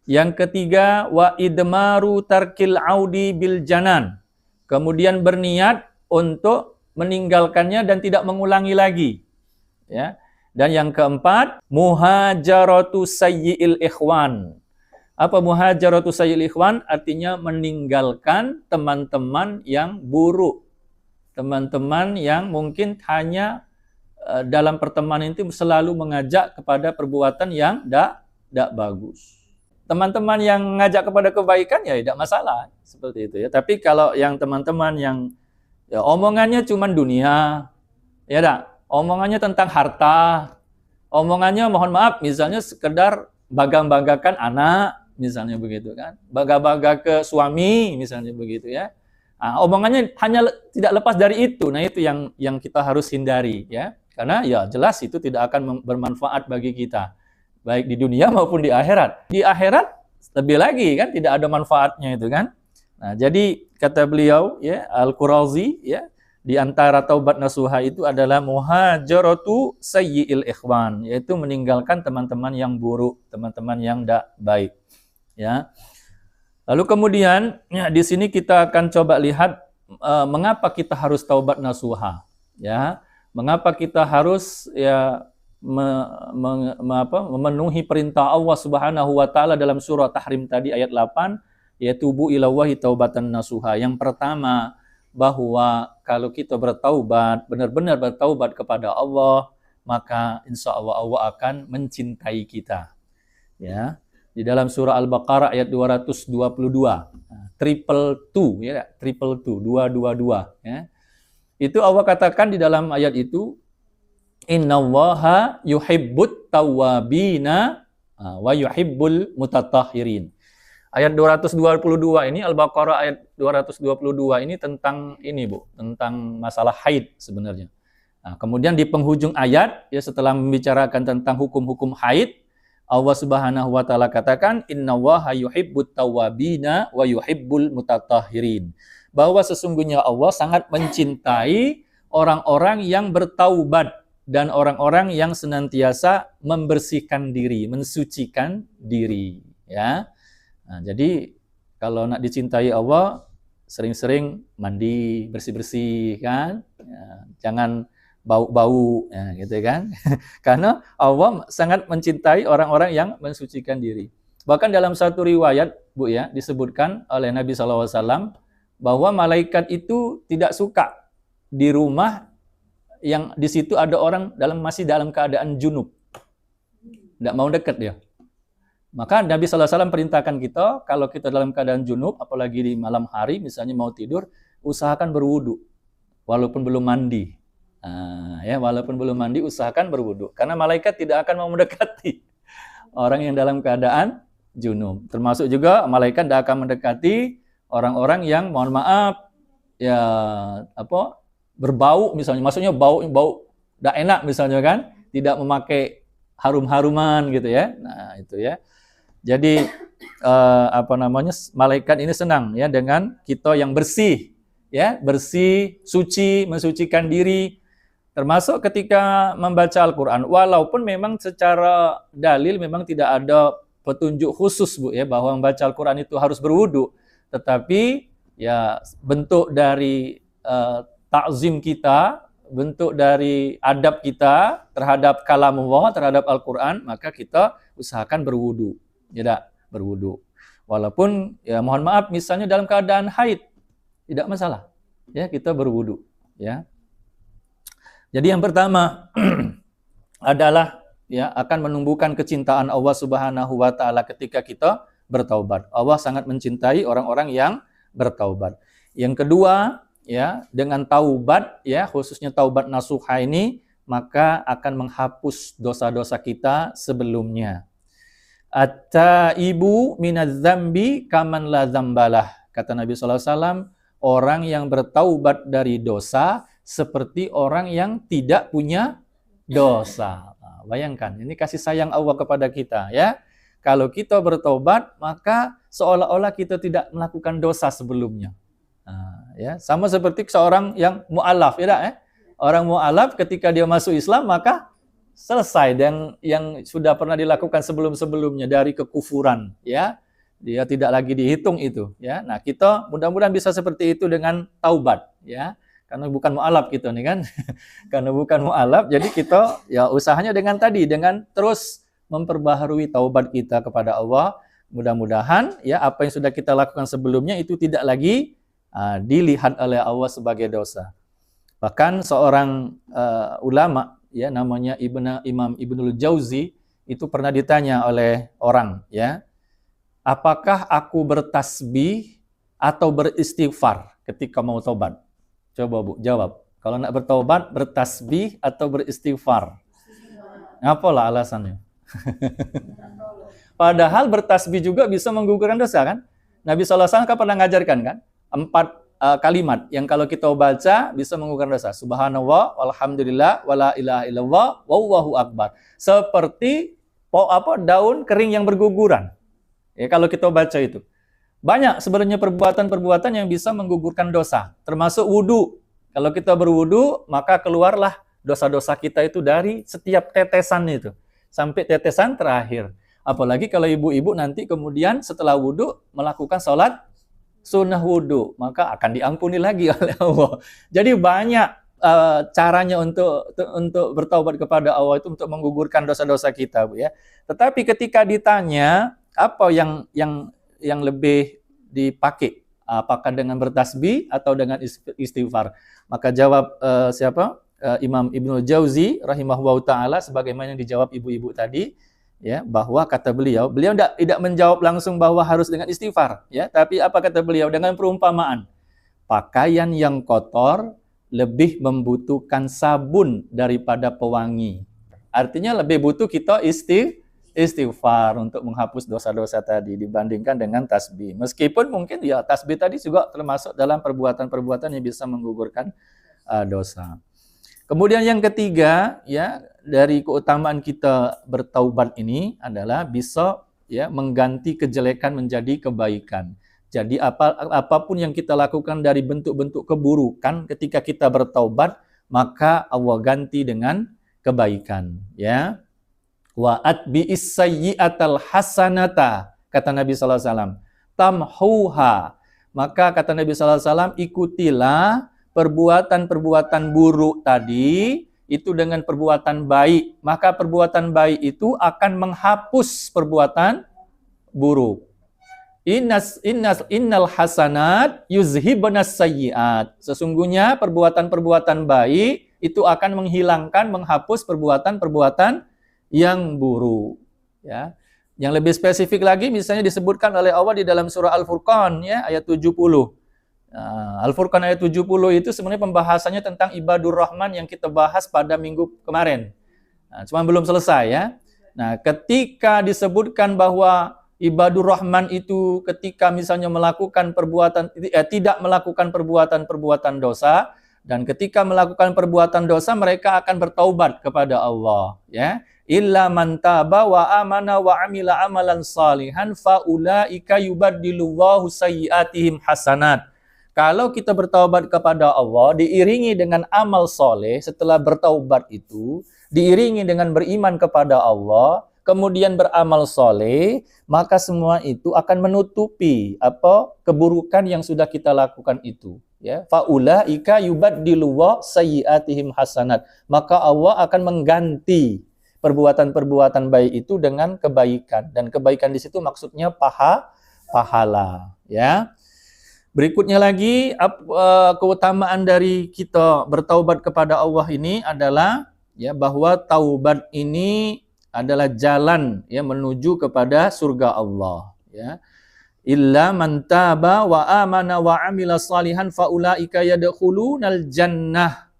[SPEAKER 1] Yang ketiga, wa idmaru tarkil audi bil janan. Kemudian berniat untuk meninggalkannya dan tidak mengulangi lagi, ya. Dan yang keempat, muhajaratu sayyi'il ikhwan. Apa muhajaratu sayyi'il ikhwan? Artinya meninggalkan teman-teman yang buruk, teman-teman yang mungkin hanya dalam pertemanan itu selalu mengajak kepada perbuatan yang tidak bagus. Teman-teman yang mengajak kepada kebaikan, ya tidak masalah, seperti itu, ya. Tapi kalau yang teman-teman yang, ya, omongannya cuma dunia, ya tak? Omongannya tentang harta, omongannya mohon maaf misalnya sekedar bangga-banggakan anak, misalnya begitu kan, bangga-bangga ke suami, misalnya begitu, ya. Nah, omongannya hanya tidak lepas dari itu. Nah, itu yang kita harus hindari, ya. Karena ya jelas itu tidak akan bermanfaat bagi kita, baik di dunia maupun di akhirat. Di akhirat lebih lagi kan tidak ada manfaatnya itu kan. Nah, jadi kata beliau, ya, Al-Qurazi, ya, di antara taubat nasuha itu adalah muhajaratu sayyi'il ikhwan, yaitu meninggalkan teman-teman yang buruk, teman-teman yang tidak baik, ya. Lalu kemudian, ya, di sini kita akan coba lihat mengapa kita harus taubat nasuha, ya. Mengapa kita harus, ya, memenuhi perintah Allah Subhanahu wa taala dalam surah Tahrim tadi ayat 8, yaitu tubu ilallahi taubatan nasuha. Yang pertama, bahwa kalau kita bertaubat, benar-benar bertaubat kepada Allah, maka insya Allah Allah akan mencintai kita. Ya, di dalam surah Al-Baqarah ayat 222, triple two, ya, triple two, 222, ya. Itu Allah katakan di dalam ayat itu, innallaha yuhibbut tawwabina wa yuhibbul mutatahhirin. Ayat 222 ini, Al-Baqarah ayat 222 ini tentang ini, Bu, tentang masalah haid sebenarnya. Nah, kemudian di penghujung ayat, ya, setelah membicarakan tentang hukum-hukum haid, Allah Subhanahu wa taala katakan innallaha yuhibbut tawwabina wa yuhibbul mutatahhirin. Bahwa sesungguhnya Allah sangat mencintai orang-orang yang bertaubat dan orang-orang yang senantiasa membersihkan diri, mensucikan diri, ya. Nah, jadi kalau nak dicintai Allah, sering-sering mandi, bersih-bersih, kan? Ya, jangan bau-bau, ya, gitu kan? Karena Allah sangat mencintai orang-orang yang mensucikan diri. Bahkan dalam satu riwayat, Bu, ya, disebutkan oleh Nabi SAW bahwa malaikat itu tidak suka di rumah yang di situ ada orang masih dalam keadaan junub, tidak mau dekat dia. Maka Nabi SAW perintahkan kita, kalau kita dalam keadaan junub, apalagi di malam hari, misalnya mau tidur, usahakan berwudu, walaupun belum mandi. Ya, walaupun belum mandi, usahakan berwudu. Karena malaikat tidak akan mau mendekati orang yang dalam keadaan junub. Termasuk juga malaikat tidak akan mendekati orang-orang yang, mohon maaf, ya, berbau misalnya, maksudnya bau tidak enak misalnya kan, tidak memakai harum-haruman gitu ya. Nah, itu ya. Jadi malaikat ini senang ya dengan kita yang bersih ya, bersih, suci, mensucikan diri, termasuk ketika membaca Al-Qur'an. Walaupun memang secara dalil memang tidak ada petunjuk khusus Bu ya bahwa membaca Al-Qur'an itu harus berwudu, tetapi ya bentuk dari takzim kita, bentuk dari adab kita terhadap kalamullah, terhadap Al-Qur'an, maka kita usahakan berwudu. Ya, berwudu. Walaupun ya mohon maaf misalnya dalam keadaan haid, tidak masalah. Ya, kita berwudu, ya. Jadi yang pertama adalah ya akan menumbuhkan kecintaan Allah Subhanahu wa taala ketika kita bertaubat. Allah sangat mencintai orang-orang yang bertaubat. Yang kedua, ya, dengan taubat ya, khususnya taubat nasuha ini, maka akan menghapus dosa-dosa kita sebelumnya. At-taibu minadz-dzambi kaman la dzambalah. Kata Nabi sallallahu alaihi wasallam, orang yang bertaubat dari dosa seperti orang yang tidak punya dosa. Nah, bayangkan, ini kasih sayang Allah kepada kita ya. Kalau kita bertobat, maka seolah-olah kita tidak melakukan dosa sebelumnya. Nah, ya, sama seperti seorang yang mu'alaf, ya, orang mu'alaf ketika dia masuk Islam maka selesai dan yang sudah pernah dilakukan sebelum-sebelumnya dari kekufuran, ya. Dia tidak lagi dihitung itu, ya. Nah, kita mudah-mudahan bisa seperti itu dengan taubat, ya. Karena bukan mu'alaf kita nih kan. Karena bukan mu'alaf, jadi kita ya usahanya dengan terus memperbaharui taubat kita kepada Allah. Mudah-mudahan ya apa yang sudah kita lakukan sebelumnya itu tidak lagi dilihat oleh Allah sebagai dosa. Bahkan seorang ulama ya namanya Imam Ibnul Jauzi itu pernah ditanya oleh orang ya, apakah aku bertasbih atau beristighfar ketika mau taubat? Coba Bu jawab. Kalau nak bertaubat bertasbih atau beristighfar? Apalah alasannya? Padahal bertasbih juga bisa menggugurkan dosa kan? Nabi SAW kan pernah ngajarkan kan? 4 kalimat yang kalau kita baca bisa menggugurkan dosa. Subhanallah, walhamdulillah, wala ilaha illallah, wallahu akbar. Seperti daun kering yang berguguran. Ya kalau kita baca itu. Banyak sebenarnya perbuatan-perbuatan yang bisa menggugurkan dosa, termasuk wudu. Kalau kita berwudu, maka keluarlah dosa-dosa kita itu dari setiap tetesan itu sampai tetesan terakhir. Apalagi kalau ibu-ibu nanti kemudian setelah wudu melakukan sholat sunnah wudu, maka akan diampuni lagi oleh Allah. Jadi banyak caranya untuk bertaubat kepada Allah itu untuk menggugurkan dosa-dosa kita, Bu ya. Tetapi ketika ditanya apa yang lebih dipakai, apakah dengan bertasbih atau dengan istighfar, maka jawab Imam Ibnul Jauzi rahimahullah ta'ala sebagaimana yang dijawab ibu-ibu tadi ya, bahwa kata beliau tidak menjawab langsung bahwa harus dengan istighfar ya, tapi apa kata beliau dengan perumpamaan, pakaian yang kotor lebih membutuhkan sabun daripada pewangi. Artinya lebih butuh kita istighfar untuk menghapus dosa-dosa tadi dibandingkan dengan tasbih. Meskipun mungkin ya tasbih tadi juga termasuk dalam perbuatan-perbuatan yang bisa menggugurkan dosa. Kemudian yang ketiga ya dari keutamaan kita bertaubat ini adalah bisa ya mengganti kejelekan menjadi kebaikan. Jadi apapun yang kita lakukan dari bentuk-bentuk keburukan ketika kita bertaubat, maka Allah ganti dengan kebaikan ya. Wa atbi'is sayyi'atal hasanata, kata Nabi sallallahu alaihi wasallam, tamhuha. Maka kata Nabi sallallahu alaihi wasallam, ikutilah perbuatan-perbuatan buruk tadi itu dengan perbuatan baik, maka perbuatan baik itu akan menghapus perbuatan buruk. Innal hasanat yuzhibunas sayyi'at. Sesungguhnya perbuatan-perbuatan baik itu akan menghilangkan, menghapus perbuatan-perbuatan yang buruk ya. Yang lebih spesifik lagi misalnya disebutkan oleh Allah di dalam surah Al-Furqan ya ayat 70. Al-Furqan ayat 70 itu sebenarnya pembahasannya tentang ibadur rahman yang kita bahas pada minggu kemarin. Cuma belum selesai ya. Nah, ketika disebutkan bahwa ibadur rahman itu ketika misalnya melakukan perbuatan tidak melakukan perbuatan dosa, Dan ketika melakukan perbuatan dosa, mereka akan bertaubat kepada Allah. Ya, illa man taba wa amana wa amila amalan salihan faulaika yubaddilullahu sayyiatihim hasanat. Kalau kita bertaubat kepada Allah, diiringi dengan amal soleh, setelah bertaubat itu, diiringi dengan beriman kepada Allah, kemudian beramal soleh, maka semua itu akan menutupi keburukan yang sudah kita lakukan itu. Ya, faulaika yubaddilullahu sayyiatihim hasanat. Maka Allah akan mengganti perbuatan-perbuatan baik itu dengan kebaikan, dan kebaikan di situ maksudnya pahala. Ya. Berikutnya lagi, keutamaan dari kita bertaubat kepada Allah ini adalah ya bahwa taubat ini adalah jalan ya menuju kepada surga Allah. Ya. Illa man taba wa amana wa amila salihan faulaika yadkhulunal jannah.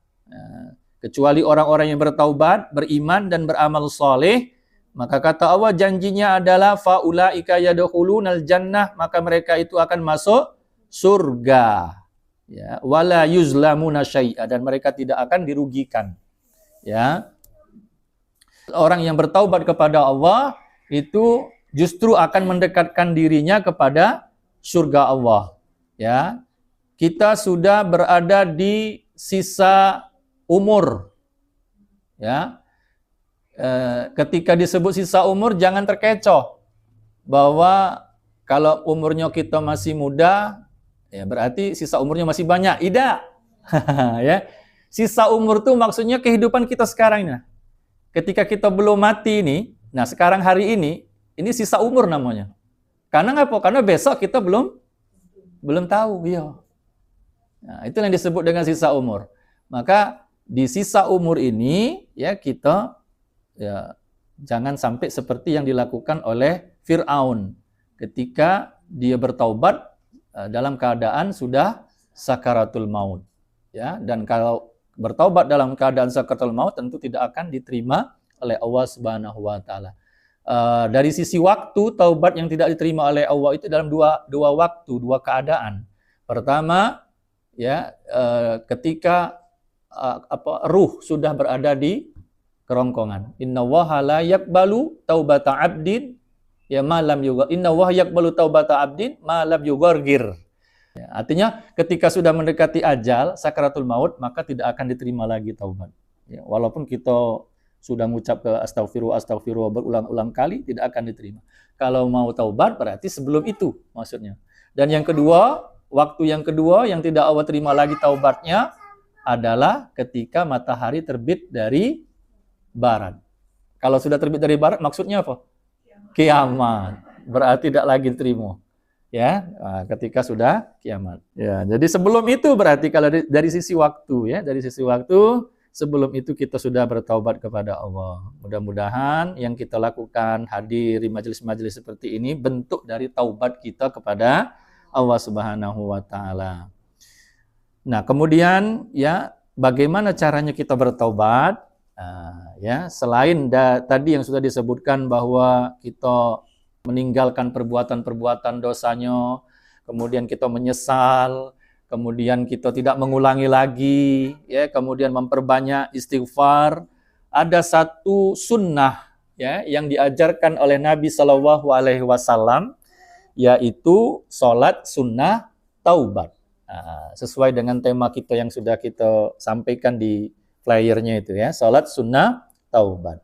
[SPEAKER 1] Kecuali orang-orang yang bertaubat, beriman dan beramal saleh, maka kata Allah janjinya adalah faulaika yadkhulunal jannah, maka mereka itu akan masuk surga, ya, wala yuzlamuna syai'a, dan mereka tidak akan dirugikan. Ya, orang yang bertaubat kepada Allah itu justru akan mendekatkan dirinya kepada surga Allah. Ya, kita sudah berada di sisa umur. Ya, ketika disebut sisa umur jangan terkecoh bahwa kalau umurnya kita masih muda, ya berarti sisa umurnya masih banyak. Tidak. Ya. Sisa umur itu maksudnya kehidupan kita sekarang ini. Ketika kita belum mati ini, nah sekarang hari ini sisa umur namanya. Karena apa? Karena besok kita belum tahu. Ya. Nah, itu yang disebut dengan sisa umur. Maka di sisa umur ini ya kita ya jangan sampai seperti yang dilakukan oleh Fir'aun ketika dia bertaubat dalam keadaan sudah sakaratul maut, ya, dan kalau bertaubat dalam keadaan sakaratul maut tentu tidak akan diterima oleh Allah Subhanahu wa taala. Dari sisi waktu, taubat yang tidak diterima oleh Allah itu dalam dua waktu, dua keadaan. Pertama, ya, ketika ruh sudah berada di kerongkongan. Innallaha la yaqbalu taubata 'abdin ya malam juga innallaha yaqbalu taubata 'abdin malam yugargir. Ya, artinya ketika sudah mendekati ajal sakaratul maut maka tidak akan diterima lagi taubat. Ya, walaupun kita sudah mengucap ke astagfirullah berulang-ulang kali tidak akan diterima. Kalau mau taubat berarti sebelum itu maksudnya. Dan yang kedua, waktu yang kedua yang tidak Allah terima lagi taubatnya adalah ketika matahari terbit dari barat. Kalau sudah terbit dari barat maksudnya apa? Kiamat. Berarti tidak lagi terima. Ya, ketika sudah kiamat. Ya, jadi sebelum itu berarti kalau dari sisi waktu ya, dari sisi waktu sebelum itu kita sudah bertaubat kepada Allah. Mudah-mudahan yang kita lakukan hadir di majelis-majelis seperti ini bentuk dari taubat kita kepada Allah Subhanahu wa taala. Nah, kemudian ya bagaimana caranya kita bertaubat? Ya, selain tadi yang sudah disebutkan bahwa kita meninggalkan perbuatan-perbuatan dosanya, kemudian kita menyesal, kemudian kita tidak mengulangi lagi, ya, kemudian memperbanyak istighfar. Ada satu sunnah ya yang diajarkan oleh Nabi Shallallahu Alaihi Wasallam, yaitu sholat sunnah taubat. Sesuai dengan tema kita yang sudah kita sampaikan di flyernya itu ya, sholat sunnah taubat.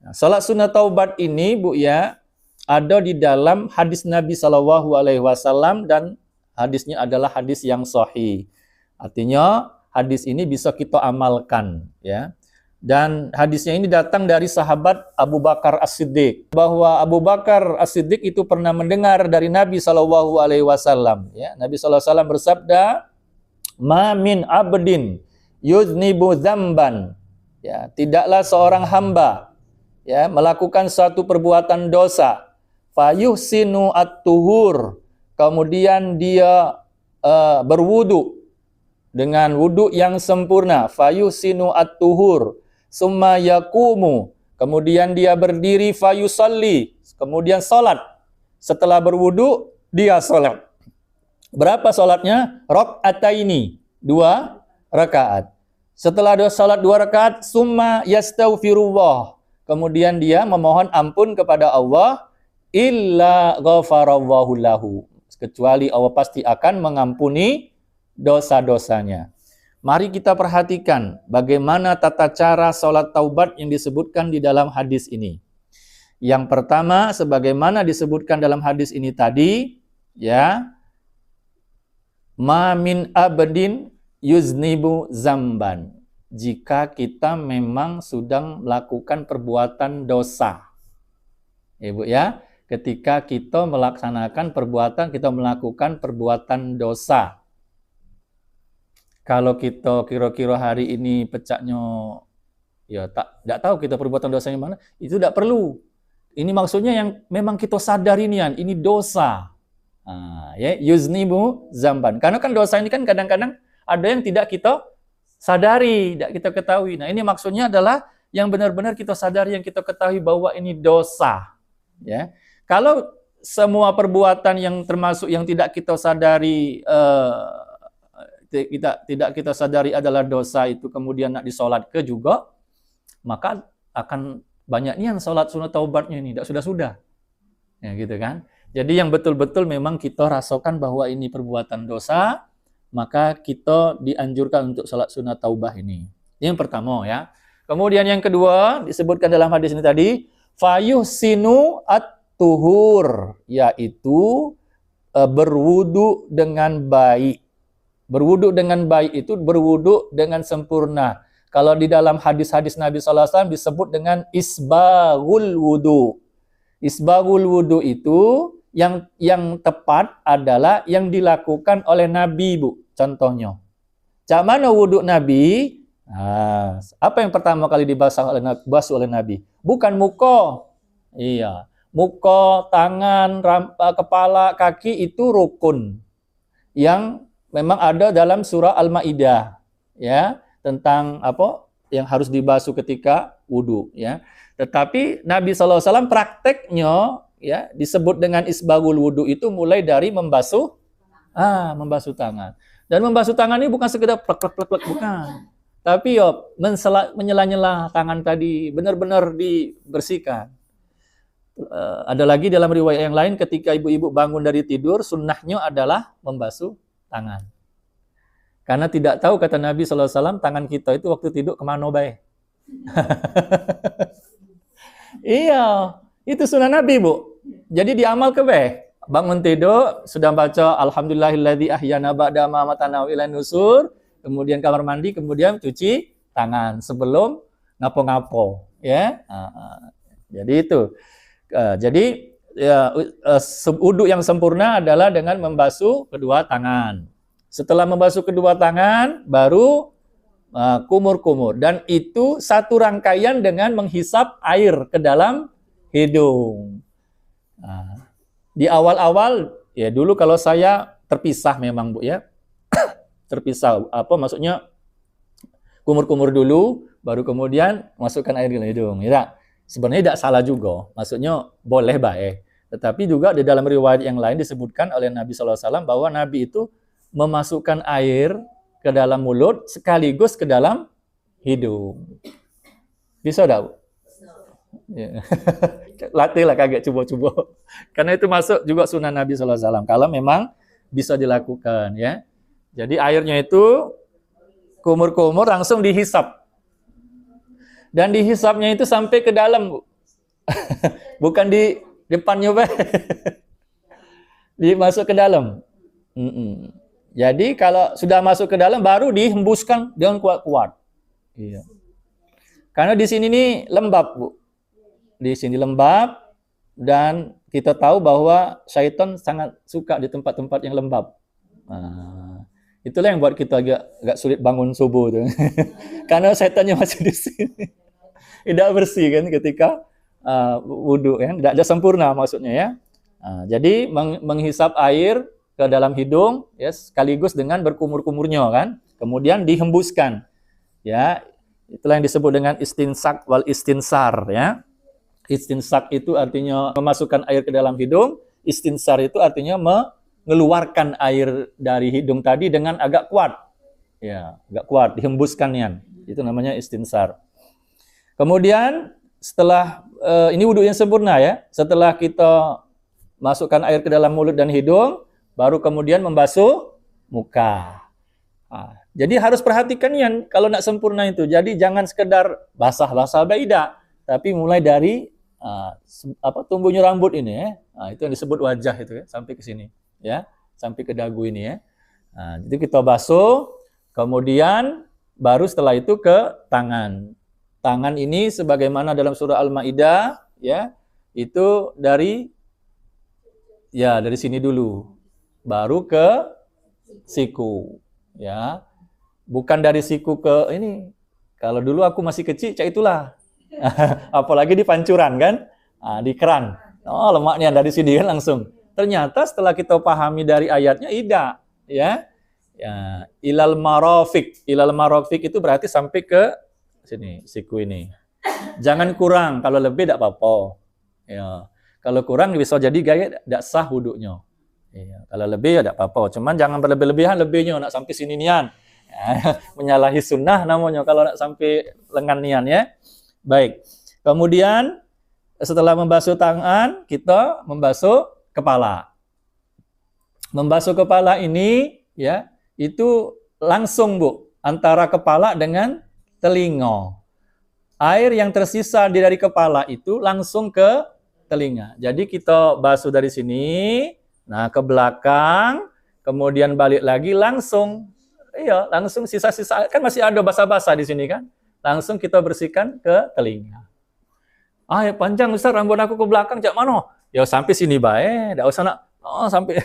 [SPEAKER 1] Nah, sholat sunnah taubat ini Bu ya, ada di dalam hadis Nabi Shallallahu Alaihi Wasallam dan hadisnya adalah hadis yang sahih. Artinya hadis ini bisa kita amalkan ya. Dan hadisnya ini datang dari sahabat Abu Bakar As-Siddiq, bahwa Abu Bakar As-Siddiq itu pernah mendengar dari Nabi Shallallahu Alaihi Wasallam. Ya, Nabi Shallallahu Alaihi Wasallam bersabda, "Ma min abdin yuznibu dzamban." Ya, tidaklah seorang hamba ya melakukan suatu perbuatan dosa, fayuhsinu at-tuhur, kemudian dia berwudu dengan wudu yang sempurna, fayuhsinu at-tuhur, summa yakumu, kemudian dia berdiri, fayusalli, kemudian salat. Setelah berwudu dia salat. Berapa salatnya? Rakaataini, 2 rakaat. Setelah salat 2 rakaat, summa yastaghfirullah. Kemudian dia memohon ampun kepada Allah, illa ghafarallahu lahu. Kecuali Allah pasti akan mengampuni dosa-dosanya. Mari kita perhatikan bagaimana tata cara salat taubat yang disebutkan di dalam hadis ini. Yang pertama, sebagaimana disebutkan dalam hadis ini tadi, ya, ma min abdin yuznibu zamban. Jika kita memang sedang melakukan perbuatan dosa. Ibu ya, ketika kita melaksanakan perbuatan, kita melakukan perbuatan dosa. Kalau kita kira-kira hari ini pecahnya, ya tidak tahu kita perbuatan dosanya mana, itu tidak perlu. Ini maksudnya yang memang kita sadari ini dosa. Ya, yuznibu zamban. Karena kan dosa ini kan kadang-kadang ada yang tidak kita sadari, tidak kita ketahui. Nah, ini maksudnya adalah yang benar-benar kita sadari, yang kita ketahui bahwa ini dosa. Ya, kalau semua perbuatan yang termasuk yang tidak kita sadari, tidak kita sadari adalah dosa itu, kemudian nak disolat ke juga, maka akan banyak nih yang solat sunat taubatnya ini tidak sudah-sudah, ya gitu kan. Jadi yang betul-betul memang kita rasakan bahwa ini perbuatan dosa, maka kita dianjurkan untuk salat sunat taubah ini. Yang pertama ya. Kemudian yang kedua disebutkan dalam hadis ini tadi, fayuhsinu at-tuhur, yaitu berwudu dengan baik. Berwudu dengan baik itu berwudu dengan sempurna. Kalau di dalam hadis-hadis Nabi SAW disebut dengan isbaghul wudu. Isbaghul wudu itu yang tepat adalah yang dilakukan oleh Nabi, Bu. Contohnya. Cak mana wudhu Nabi? Apa yang pertama kali dibasuh oleh Nabi? Bukan muka. Iya. Muka, tangan, kepala, kaki itu rukun. Yang memang ada dalam surah Al-Maidah. Ya. Tentang apa yang harus dibasuh ketika wudhu. Ya. Tetapi Nabi SAW prakteknya ya disebut dengan isbaghul wudu itu mulai dari membasuh tangan. Dan membasuh tangan ini bukan sekedar plek bukan. Tapi ya menyela-nyela tangan tadi benar-benar dibersihkan. Ada lagi dalam riwayat yang lain ketika ibu-ibu bangun dari tidur, sunnahnya adalah membasuh tangan. Karena tidak tahu, kata Nabi SAW, tangan kita itu waktu tidur kemana baik. Iya, itu sunnah Nabi, Bu. Jadi diamal ke baik. Bangun tidur, sudah baca Alhamdulillahilladzi ahyana ba'da ma amatana wa ilaihin nusur, kemudian kamar mandi, kemudian cuci tangan sebelum ngapo-ngapo, ya. Jadi itu. Jadi ya, wudu yang sempurna adalah dengan membasuh kedua tangan. Setelah membasuh kedua tangan, baru kumur-kumur. Dan itu satu rangkaian dengan menghisap air ke dalam hidung. Di awal-awal, ya dulu kalau saya terpisah memang, Bu, ya. Terpisah, apa maksudnya? Kumur-kumur dulu, baru kemudian masukkan air ke hidung. Ya, sebenarnya tidak salah juga. Maksudnya boleh baik. Tetapi juga di dalam riwayat yang lain disebutkan oleh Nabi SAW bahwa Nabi itu memasukkan air ke dalam mulut sekaligus ke dalam hidung. Bisa enggak, Bu? Ya. Latihlah kaget coba-coba. Karena itu masuk juga sunnah Nabi SAW. Kalau memang bisa dilakukan, ya. Jadi airnya itu kumur-kumur langsung dihisap. Dan dihisapnya itu sampai ke dalam, Bu. Bukan di depannya, Pak. Dimasuk ke dalam. Jadi kalau sudah masuk ke dalam baru dihembuskan dengan kuat-kuat. Iya. Karena di sini nih lembab, Bu. Di sini lembab dan kita tahu bahwa syaitan sangat suka di tempat-tempat yang lembab. Itulah yang buat kita agak sulit bangun subuh tuh. Karena syaitannya masih di sini. Tidak bersih kan ketika wudu kan, tidak ada sempurna maksudnya ya. Jadi menghisap air ke dalam hidung ya sekaligus dengan berkumur-kumurnya kan. Kemudian dihembuskan. Ya, itulah yang disebut dengan istinsak wal istinsar ya. Istinsak itu artinya memasukkan air ke dalam hidung, istinsar itu artinya mengeluarkan air dari hidung tadi dengan agak kuat. Ya, nggak kuat, dihembuskan nian. Itu namanya istinsar. Kemudian setelah ini wudhu yang sempurna ya. Setelah kita masukkan air ke dalam mulut dan hidung, baru kemudian membasuh muka. Nah, jadi harus perhatikan nian kalau nak sempurna itu. Jadi jangan sekedar basah-basah tidak, tapi mulai dari tumbuhnya rambut ini ya. Nah, itu yang disebut wajah itu ya, sampai ke sini ya, sampai ke dagu ini ya. Nah, jadi kita basuh, kemudian baru setelah itu ke tangan. Tangan ini sebagaimana dalam surah Al-Maidah ya, itu dari sini dulu. Baru ke siku ya. Bukan dari siku ke ini. Kalau dulu aku masih kecil, cak itulah. Apalagi di pancuran kan? Nah, di keran. Oh, lemaknya dari sini kan langsung. Ternyata setelah kita pahami dari ayatnya tidak, ya. Ya, ilal marafiq. Ilal marafiq itu berarti sampai ke sini, siku ini. Jangan kurang, kalau lebih tidak apa-apa. Ya. Kalau kurang bisa jadi gaya tidak sah wuduknya. Ya. Kalau lebih ya tidak apa-apa. Cuman jangan berlebih-lebihan, lebihnya nak sampai sini nian. Ya. Menyalahi sunnah namanya kalau nak sampai lengan nian ya. Baik. Kemudian setelah membasuh tangan, kita membasuh kepala. Membasuh kepala ini ya, itu langsung Bu, antara kepala dengan telinga. Air yang tersisa dari kepala itu langsung ke telinga. Jadi kita basuh dari sini, nah ke belakang, kemudian balik lagi langsung. Iya, langsung sisa-sisa kan masih ada basah-basah di sini kan. Langsung kita bersihkan ke telinga. Ya panjang Ustaz, rambut aku ke belakang, cak mana? Ya sampai sini bae, enggak usah nak sampai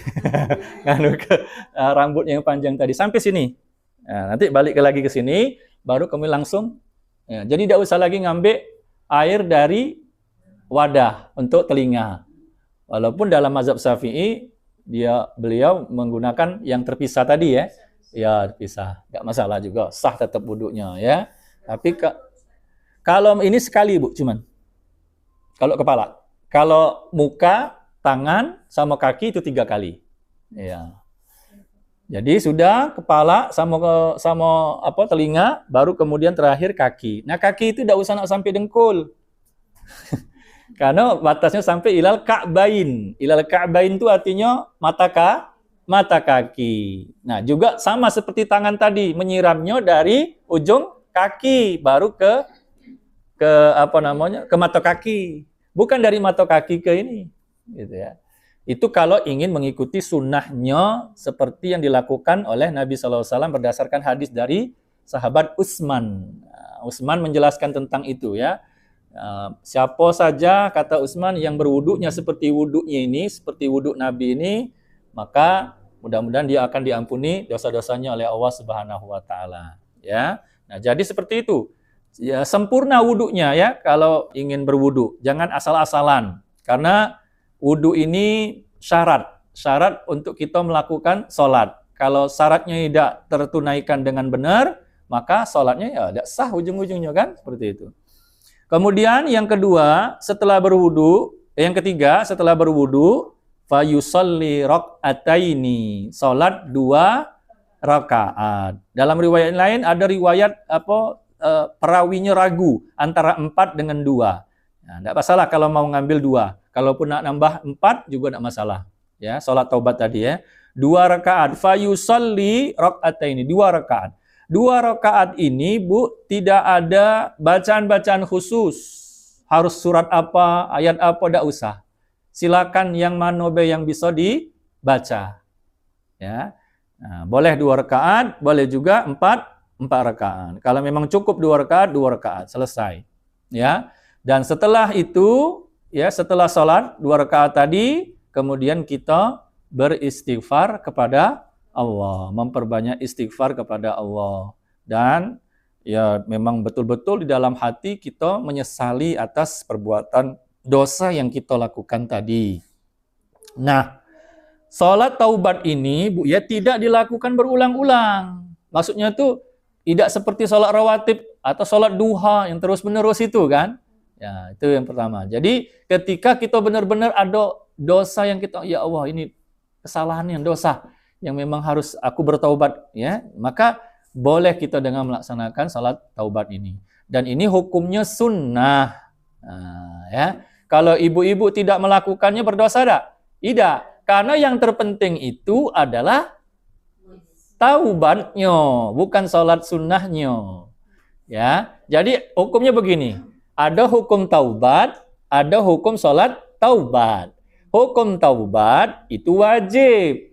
[SPEAKER 1] ke rambut yang panjang tadi sampai sini. Nah, nanti balik lagi ke sini, baru kami langsung. Ya, jadi tidak usah lagi ngambil air dari wadah untuk telinga. Walaupun dalam mazhab Syafi'i beliau menggunakan yang terpisah tadi ya. Ya, terpisah. Enggak masalah juga, sah tetap wuduknya ya. Tapi kalau ini sekali Bu, cuman. Kalau kepala. Kalau muka, tangan, sama kaki itu 3 kali. Ya. Jadi sudah kepala sama telinga, baru kemudian terakhir kaki. Nah kaki itu tidak usah nak sampai dengkul. Karena batasnya sampai ilal ka'bain. Ilal ka'bain itu artinya mata kaki. Nah juga sama seperti tangan tadi, menyiramnya dari ujung kaki baru ke mata kaki. Bukan dari mata kaki ke ini, gitu ya. Itu kalau ingin mengikuti sunnahnya seperti yang dilakukan oleh Nabi SAW berdasarkan hadis dari sahabat Utsman. Utsman menjelaskan tentang itu ya. Siapa saja kata Utsman yang berwuduknya seperti wuduknya ini, seperti wuduk Nabi ini, maka mudah-mudahan dia akan diampuni dosa-dosanya oleh Allah Subhanahu wa taala, ya. Nah, jadi seperti itu. Ya, sempurna wuduknya ya kalau ingin berwudu. Jangan asal-asalan. Karena wudu ini syarat untuk kita melakukan sholat. Kalau syaratnya tidak tertunaikan dengan benar, maka sholatnya ya tidak sah ujung-ujungnya kan, seperti itu. Kemudian yang kedua, yang ketiga setelah berwudu, fa yusalli rak'ataini, sholat 2 rakaat. Dalam riwayat lain ada riwayat perawinya ragu antara 4 dengan 2. Nah, tidak masalah kalau mau ngambil 2. Kalaupun nak nambah 4 juga tidak masalah. Ya, sholat taubat tadi ya. 2 rakaat. Fa yusalli rak'ataini, 2 rakaat. 2 rakaat ini Bu tidak ada bacaan-bacaan khusus. Harus surat apa, ayat apa, tidak usah. Silakan yang manobe yang bisa dibaca. Ya. Nah, boleh 2 rakaat, boleh juga 4 rakaat. Kalau memang cukup 2 rakaat, selesai. Ya. Dan setelah itu, ya setelah sholat 2 rakaat tadi, kemudian kita beristighfar kepada Allah, memperbanyak istighfar kepada Allah. Dan ya memang betul-betul di dalam hati kita menyesali atas perbuatan dosa yang kita lakukan tadi. Nah, sholat taubat ini Bu ya tidak dilakukan berulang-ulang. Maksudnya itu tidak seperti sholat rawatib atau sholat duha yang terus-menerus itu kan. Ya, itu yang pertama. Jadi ketika kita benar-benar ada dosa yang kita, ya Allah ini kesalahan yang dosa yang memang harus aku bertaubat ya, maka boleh kita dengan melaksanakan salat taubat ini. Dan ini hukumnya sunnah. Nah, ya. Kalau ibu-ibu tidak melakukannya berdosa tak? Tidak. Karena yang terpenting itu adalah taubatnya, bukan salat sunnahnya. Ya. Jadi hukumnya begini. Ada hukum taubat, ada hukum salat taubat. Hukum taubat itu wajib.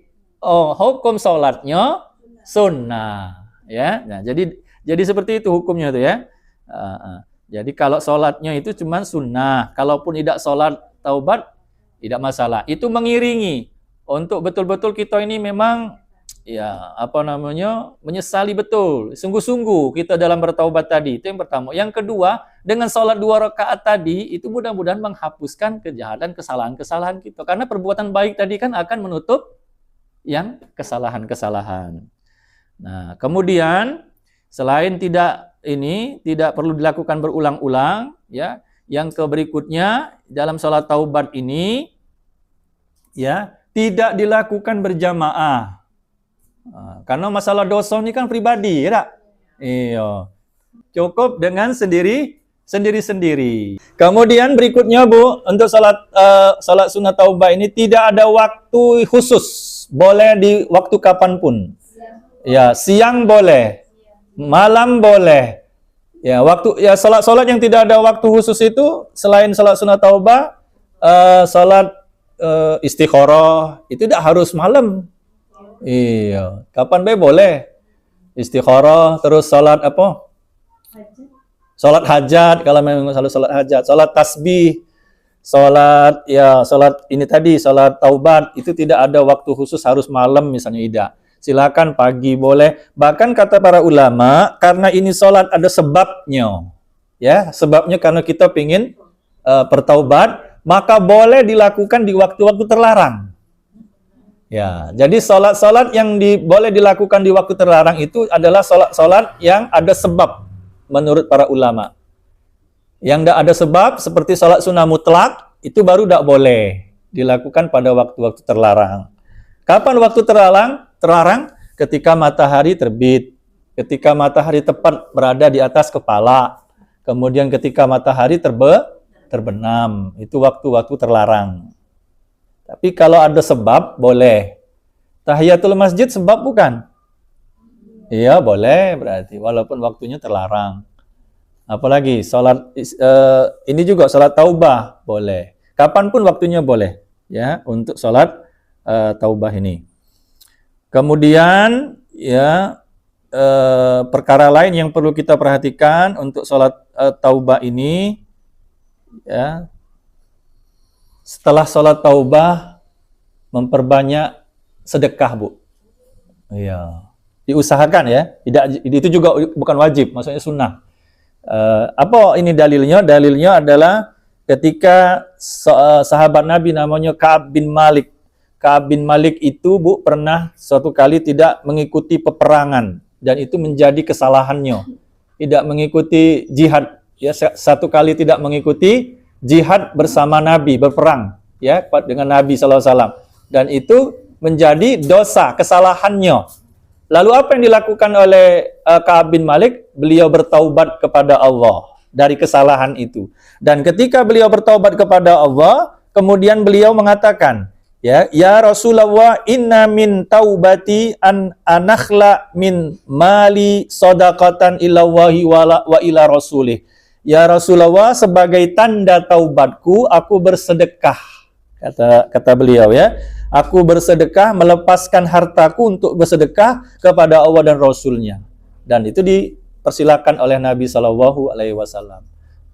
[SPEAKER 1] Hukum salatnya sunnah. Ya. Nah, jadi seperti itu hukumnya tuh ya. Jadi kalau sholatnya itu cuma sunnah, kalaupun tidak sholat taubat tidak masalah. Itu mengiringi untuk betul-betul kita ini memang menyesali betul, sungguh-sungguh kita dalam bertaubat tadi. Itu yang pertama. Yang kedua, dengan sholat 2 rakaat tadi itu mudah-mudahan menghapuskan kejahatan, kesalahan-kesalahan kita. Karena perbuatan baik tadi kan akan menutup yang kesalahan-kesalahan. Nah, kemudian selain tidak perlu dilakukan berulang-ulang, ya. Yang berikutnya dalam sholat taubat ini, ya, tidak dilakukan berjamaah. Karena masalah dosa ini kan pribadi, ya. Iya. Cukup dengan sendiri-sendiri. Kemudian berikutnya, Bu, untuk sholat sunat taubat ini tidak ada waktu khusus, boleh di waktu kapanpun. Ya, siang boleh. Malam boleh. Ya, salat yang tidak ada waktu khusus itu selain salat sunat taubah, salat istikharah itu tidak harus malam. Iya, kapan boleh. Istikharah, terus salat apa? Salat hajat kalau memang salat hajat, salat tasbih, salat ini tadi salat taubat itu tidak ada waktu khusus harus malam misalnya tidak. Silakan pagi boleh. Bahkan kata para ulama, karena ini sholat ada sebabnya. Ya, sebabnya karena kita ingin bertaubat, maka boleh dilakukan di waktu-waktu terlarang. Ya, jadi sholat-sholat yang boleh dilakukan di waktu terlarang itu adalah sholat-sholat yang ada sebab menurut para ulama. Yang tidak ada sebab seperti sholat sunnah mutlak itu baru tidak boleh dilakukan pada waktu-waktu terlarang. Kapan waktu terlarang? Terlarang ketika matahari terbit, ketika matahari tepat berada di atas kepala, kemudian ketika matahari terbenam, itu waktu-waktu terlarang. Tapi kalau ada sebab, boleh. Tahiyatul masjid sebab bukan? Iya, boleh berarti, walaupun waktunya terlarang. Apalagi salat ini juga salat taubah boleh. Kapanpun waktunya boleh, ya, untuk salat taubah ini. Kemudian perkara lain yang perlu kita perhatikan untuk sholat taubah ini, ya, setelah sholat taubah memperbanyak sedekah, Bu. Iya, diusahakan ya. Itu juga bukan wajib, maksudnya sunnah. Apa ini dalilnya? Dalilnya adalah ketika sahabat Nabi namanya Ka'ab bin Malik. Ka'ab bin Malik itu, Bu, pernah suatu kali tidak mengikuti peperangan dan itu menjadi kesalahannya. Tidak mengikuti jihad, ya, satu kali tidak mengikuti jihad bersama Nabi, berperang, ya, dengan Nabi SAW. Dan itu menjadi dosa, kesalahannya. Lalu apa yang dilakukan oleh Ka'ab bin Malik? Beliau bertaubat kepada Allah dari kesalahan itu. Dan ketika beliau bertaubat kepada Allah, kemudian beliau mengatakan, Ya Rasulullah, inna min taubati an anakhla min mali sadaqatan ilallahi wa ila rasulih. Ya Rasulullah, sebagai tanda taubatku, aku bersedekah. Kata beliau, ya. Aku bersedekah, melepaskan hartaku untuk bersedekah kepada Allah dan Rasulnya. Dan itu dipersilakan oleh Nabi SAW.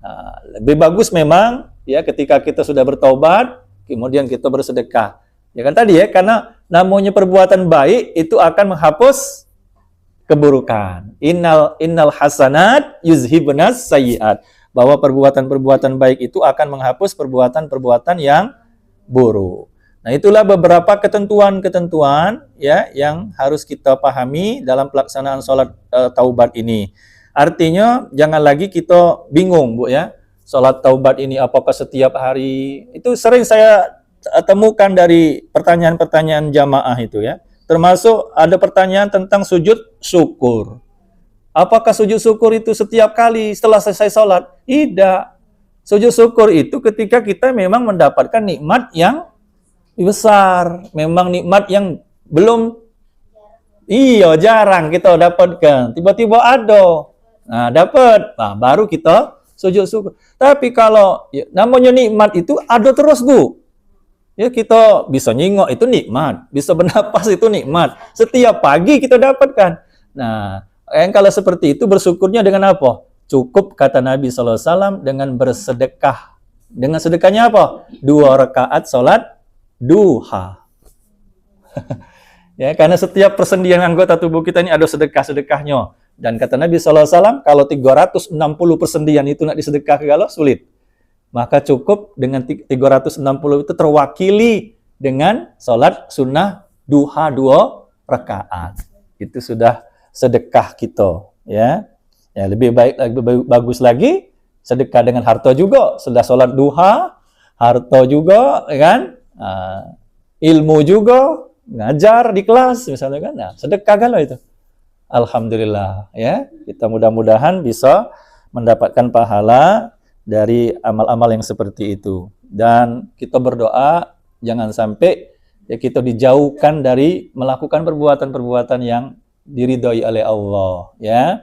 [SPEAKER 1] Nah, lebih bagus memang, ya, ketika kita sudah bertaubat, kemudian kita bersedekah. Ya kan tadi, ya, karena namanya perbuatan baik itu akan menghapus keburukan. Innal hasanat yuzhibnas sayyiat. Bahwa perbuatan-perbuatan baik itu akan menghapus perbuatan-perbuatan yang buruk. Nah, itulah beberapa ketentuan-ketentuan, ya, yang harus kita pahami dalam pelaksanaan sholat taubat ini. Artinya jangan lagi kita bingung, Bu, ya. Sholat taubat ini apakah setiap hari? Itu sering saya temukan dari pertanyaan-pertanyaan jamaah itu, ya. Termasuk ada pertanyaan tentang sujud syukur. Apakah sujud syukur itu setiap kali setelah selesai sholat? Tidak. Sujud syukur itu ketika kita memang mendapatkan nikmat yang besar. Memang nikmat yang belum, jarang kita dapatkan. Tiba-tiba ada. Nah, dapat. Nah, baru kita sujud syukur. Tapi kalau namanya nikmat itu ada terus, Bu. Ya, kita bisa nyingok itu nikmat, bisa bernapas itu nikmat. Setiap pagi kita dapatkan. Nah, kalau seperti itu bersyukurnya dengan apa? Cukup kata Nabi SAW dengan bersedekah. Dengan sedekahnya apa? 2 rakaat sholat duha. Ya, karena setiap persendian anggota tubuh kita ini ada sedekah-sedekahnya. Dan kata Nabi SAW, kalau 360 persendian itu nak disedekah kalau sulit. Maka cukup dengan 360 itu terwakili dengan sholat sunnah duha 2 rakaat. Itu sudah sedekah kita. Ya, lebih baik, lebih bagus lagi, sedekah dengan harta juga. Sudah sholat duha, harta juga, kan? Ilmu juga, ngajar di kelas, misalnya kan? Nah, sedekah kan itu. Alhamdulillah, ya. Kita mudah-mudahan bisa mendapatkan pahala dari amal-amal yang seperti itu. Dan kita berdoa jangan sampai kita dijauhkan dari melakukan perbuatan-perbuatan yang diridhai oleh Allah, ya.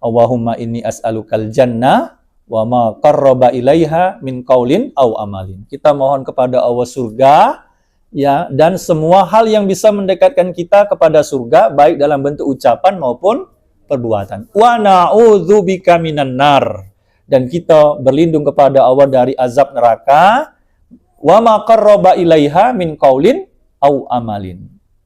[SPEAKER 1] Allahumma inni as'alukal jannah wa ma qarraba ilaiha min qaulin aw amalin. Kita mohon kepada Allah surga, ya, dan semua hal yang bisa mendekatkan kita kepada surga baik dalam bentuk ucapan maupun perbuatan. Wa na'udzubika minan nar. Dan kita berlindung kepada Allah dari azab neraka. Wa ma qarraba ilaiha min qaulin au amalin.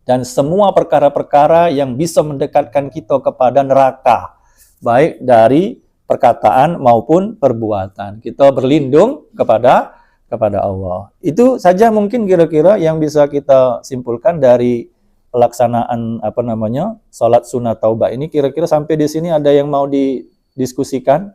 [SPEAKER 1] Dan semua perkara-perkara yang bisa mendekatkan kita kepada neraka, baik dari perkataan maupun perbuatan. Kita berlindung kepada Allah. Itu saja mungkin kira-kira yang bisa kita simpulkan dari pelaksanaan salat sunat taubah ini. Kira-kira sampai di sini ada yang mau didiskusikan?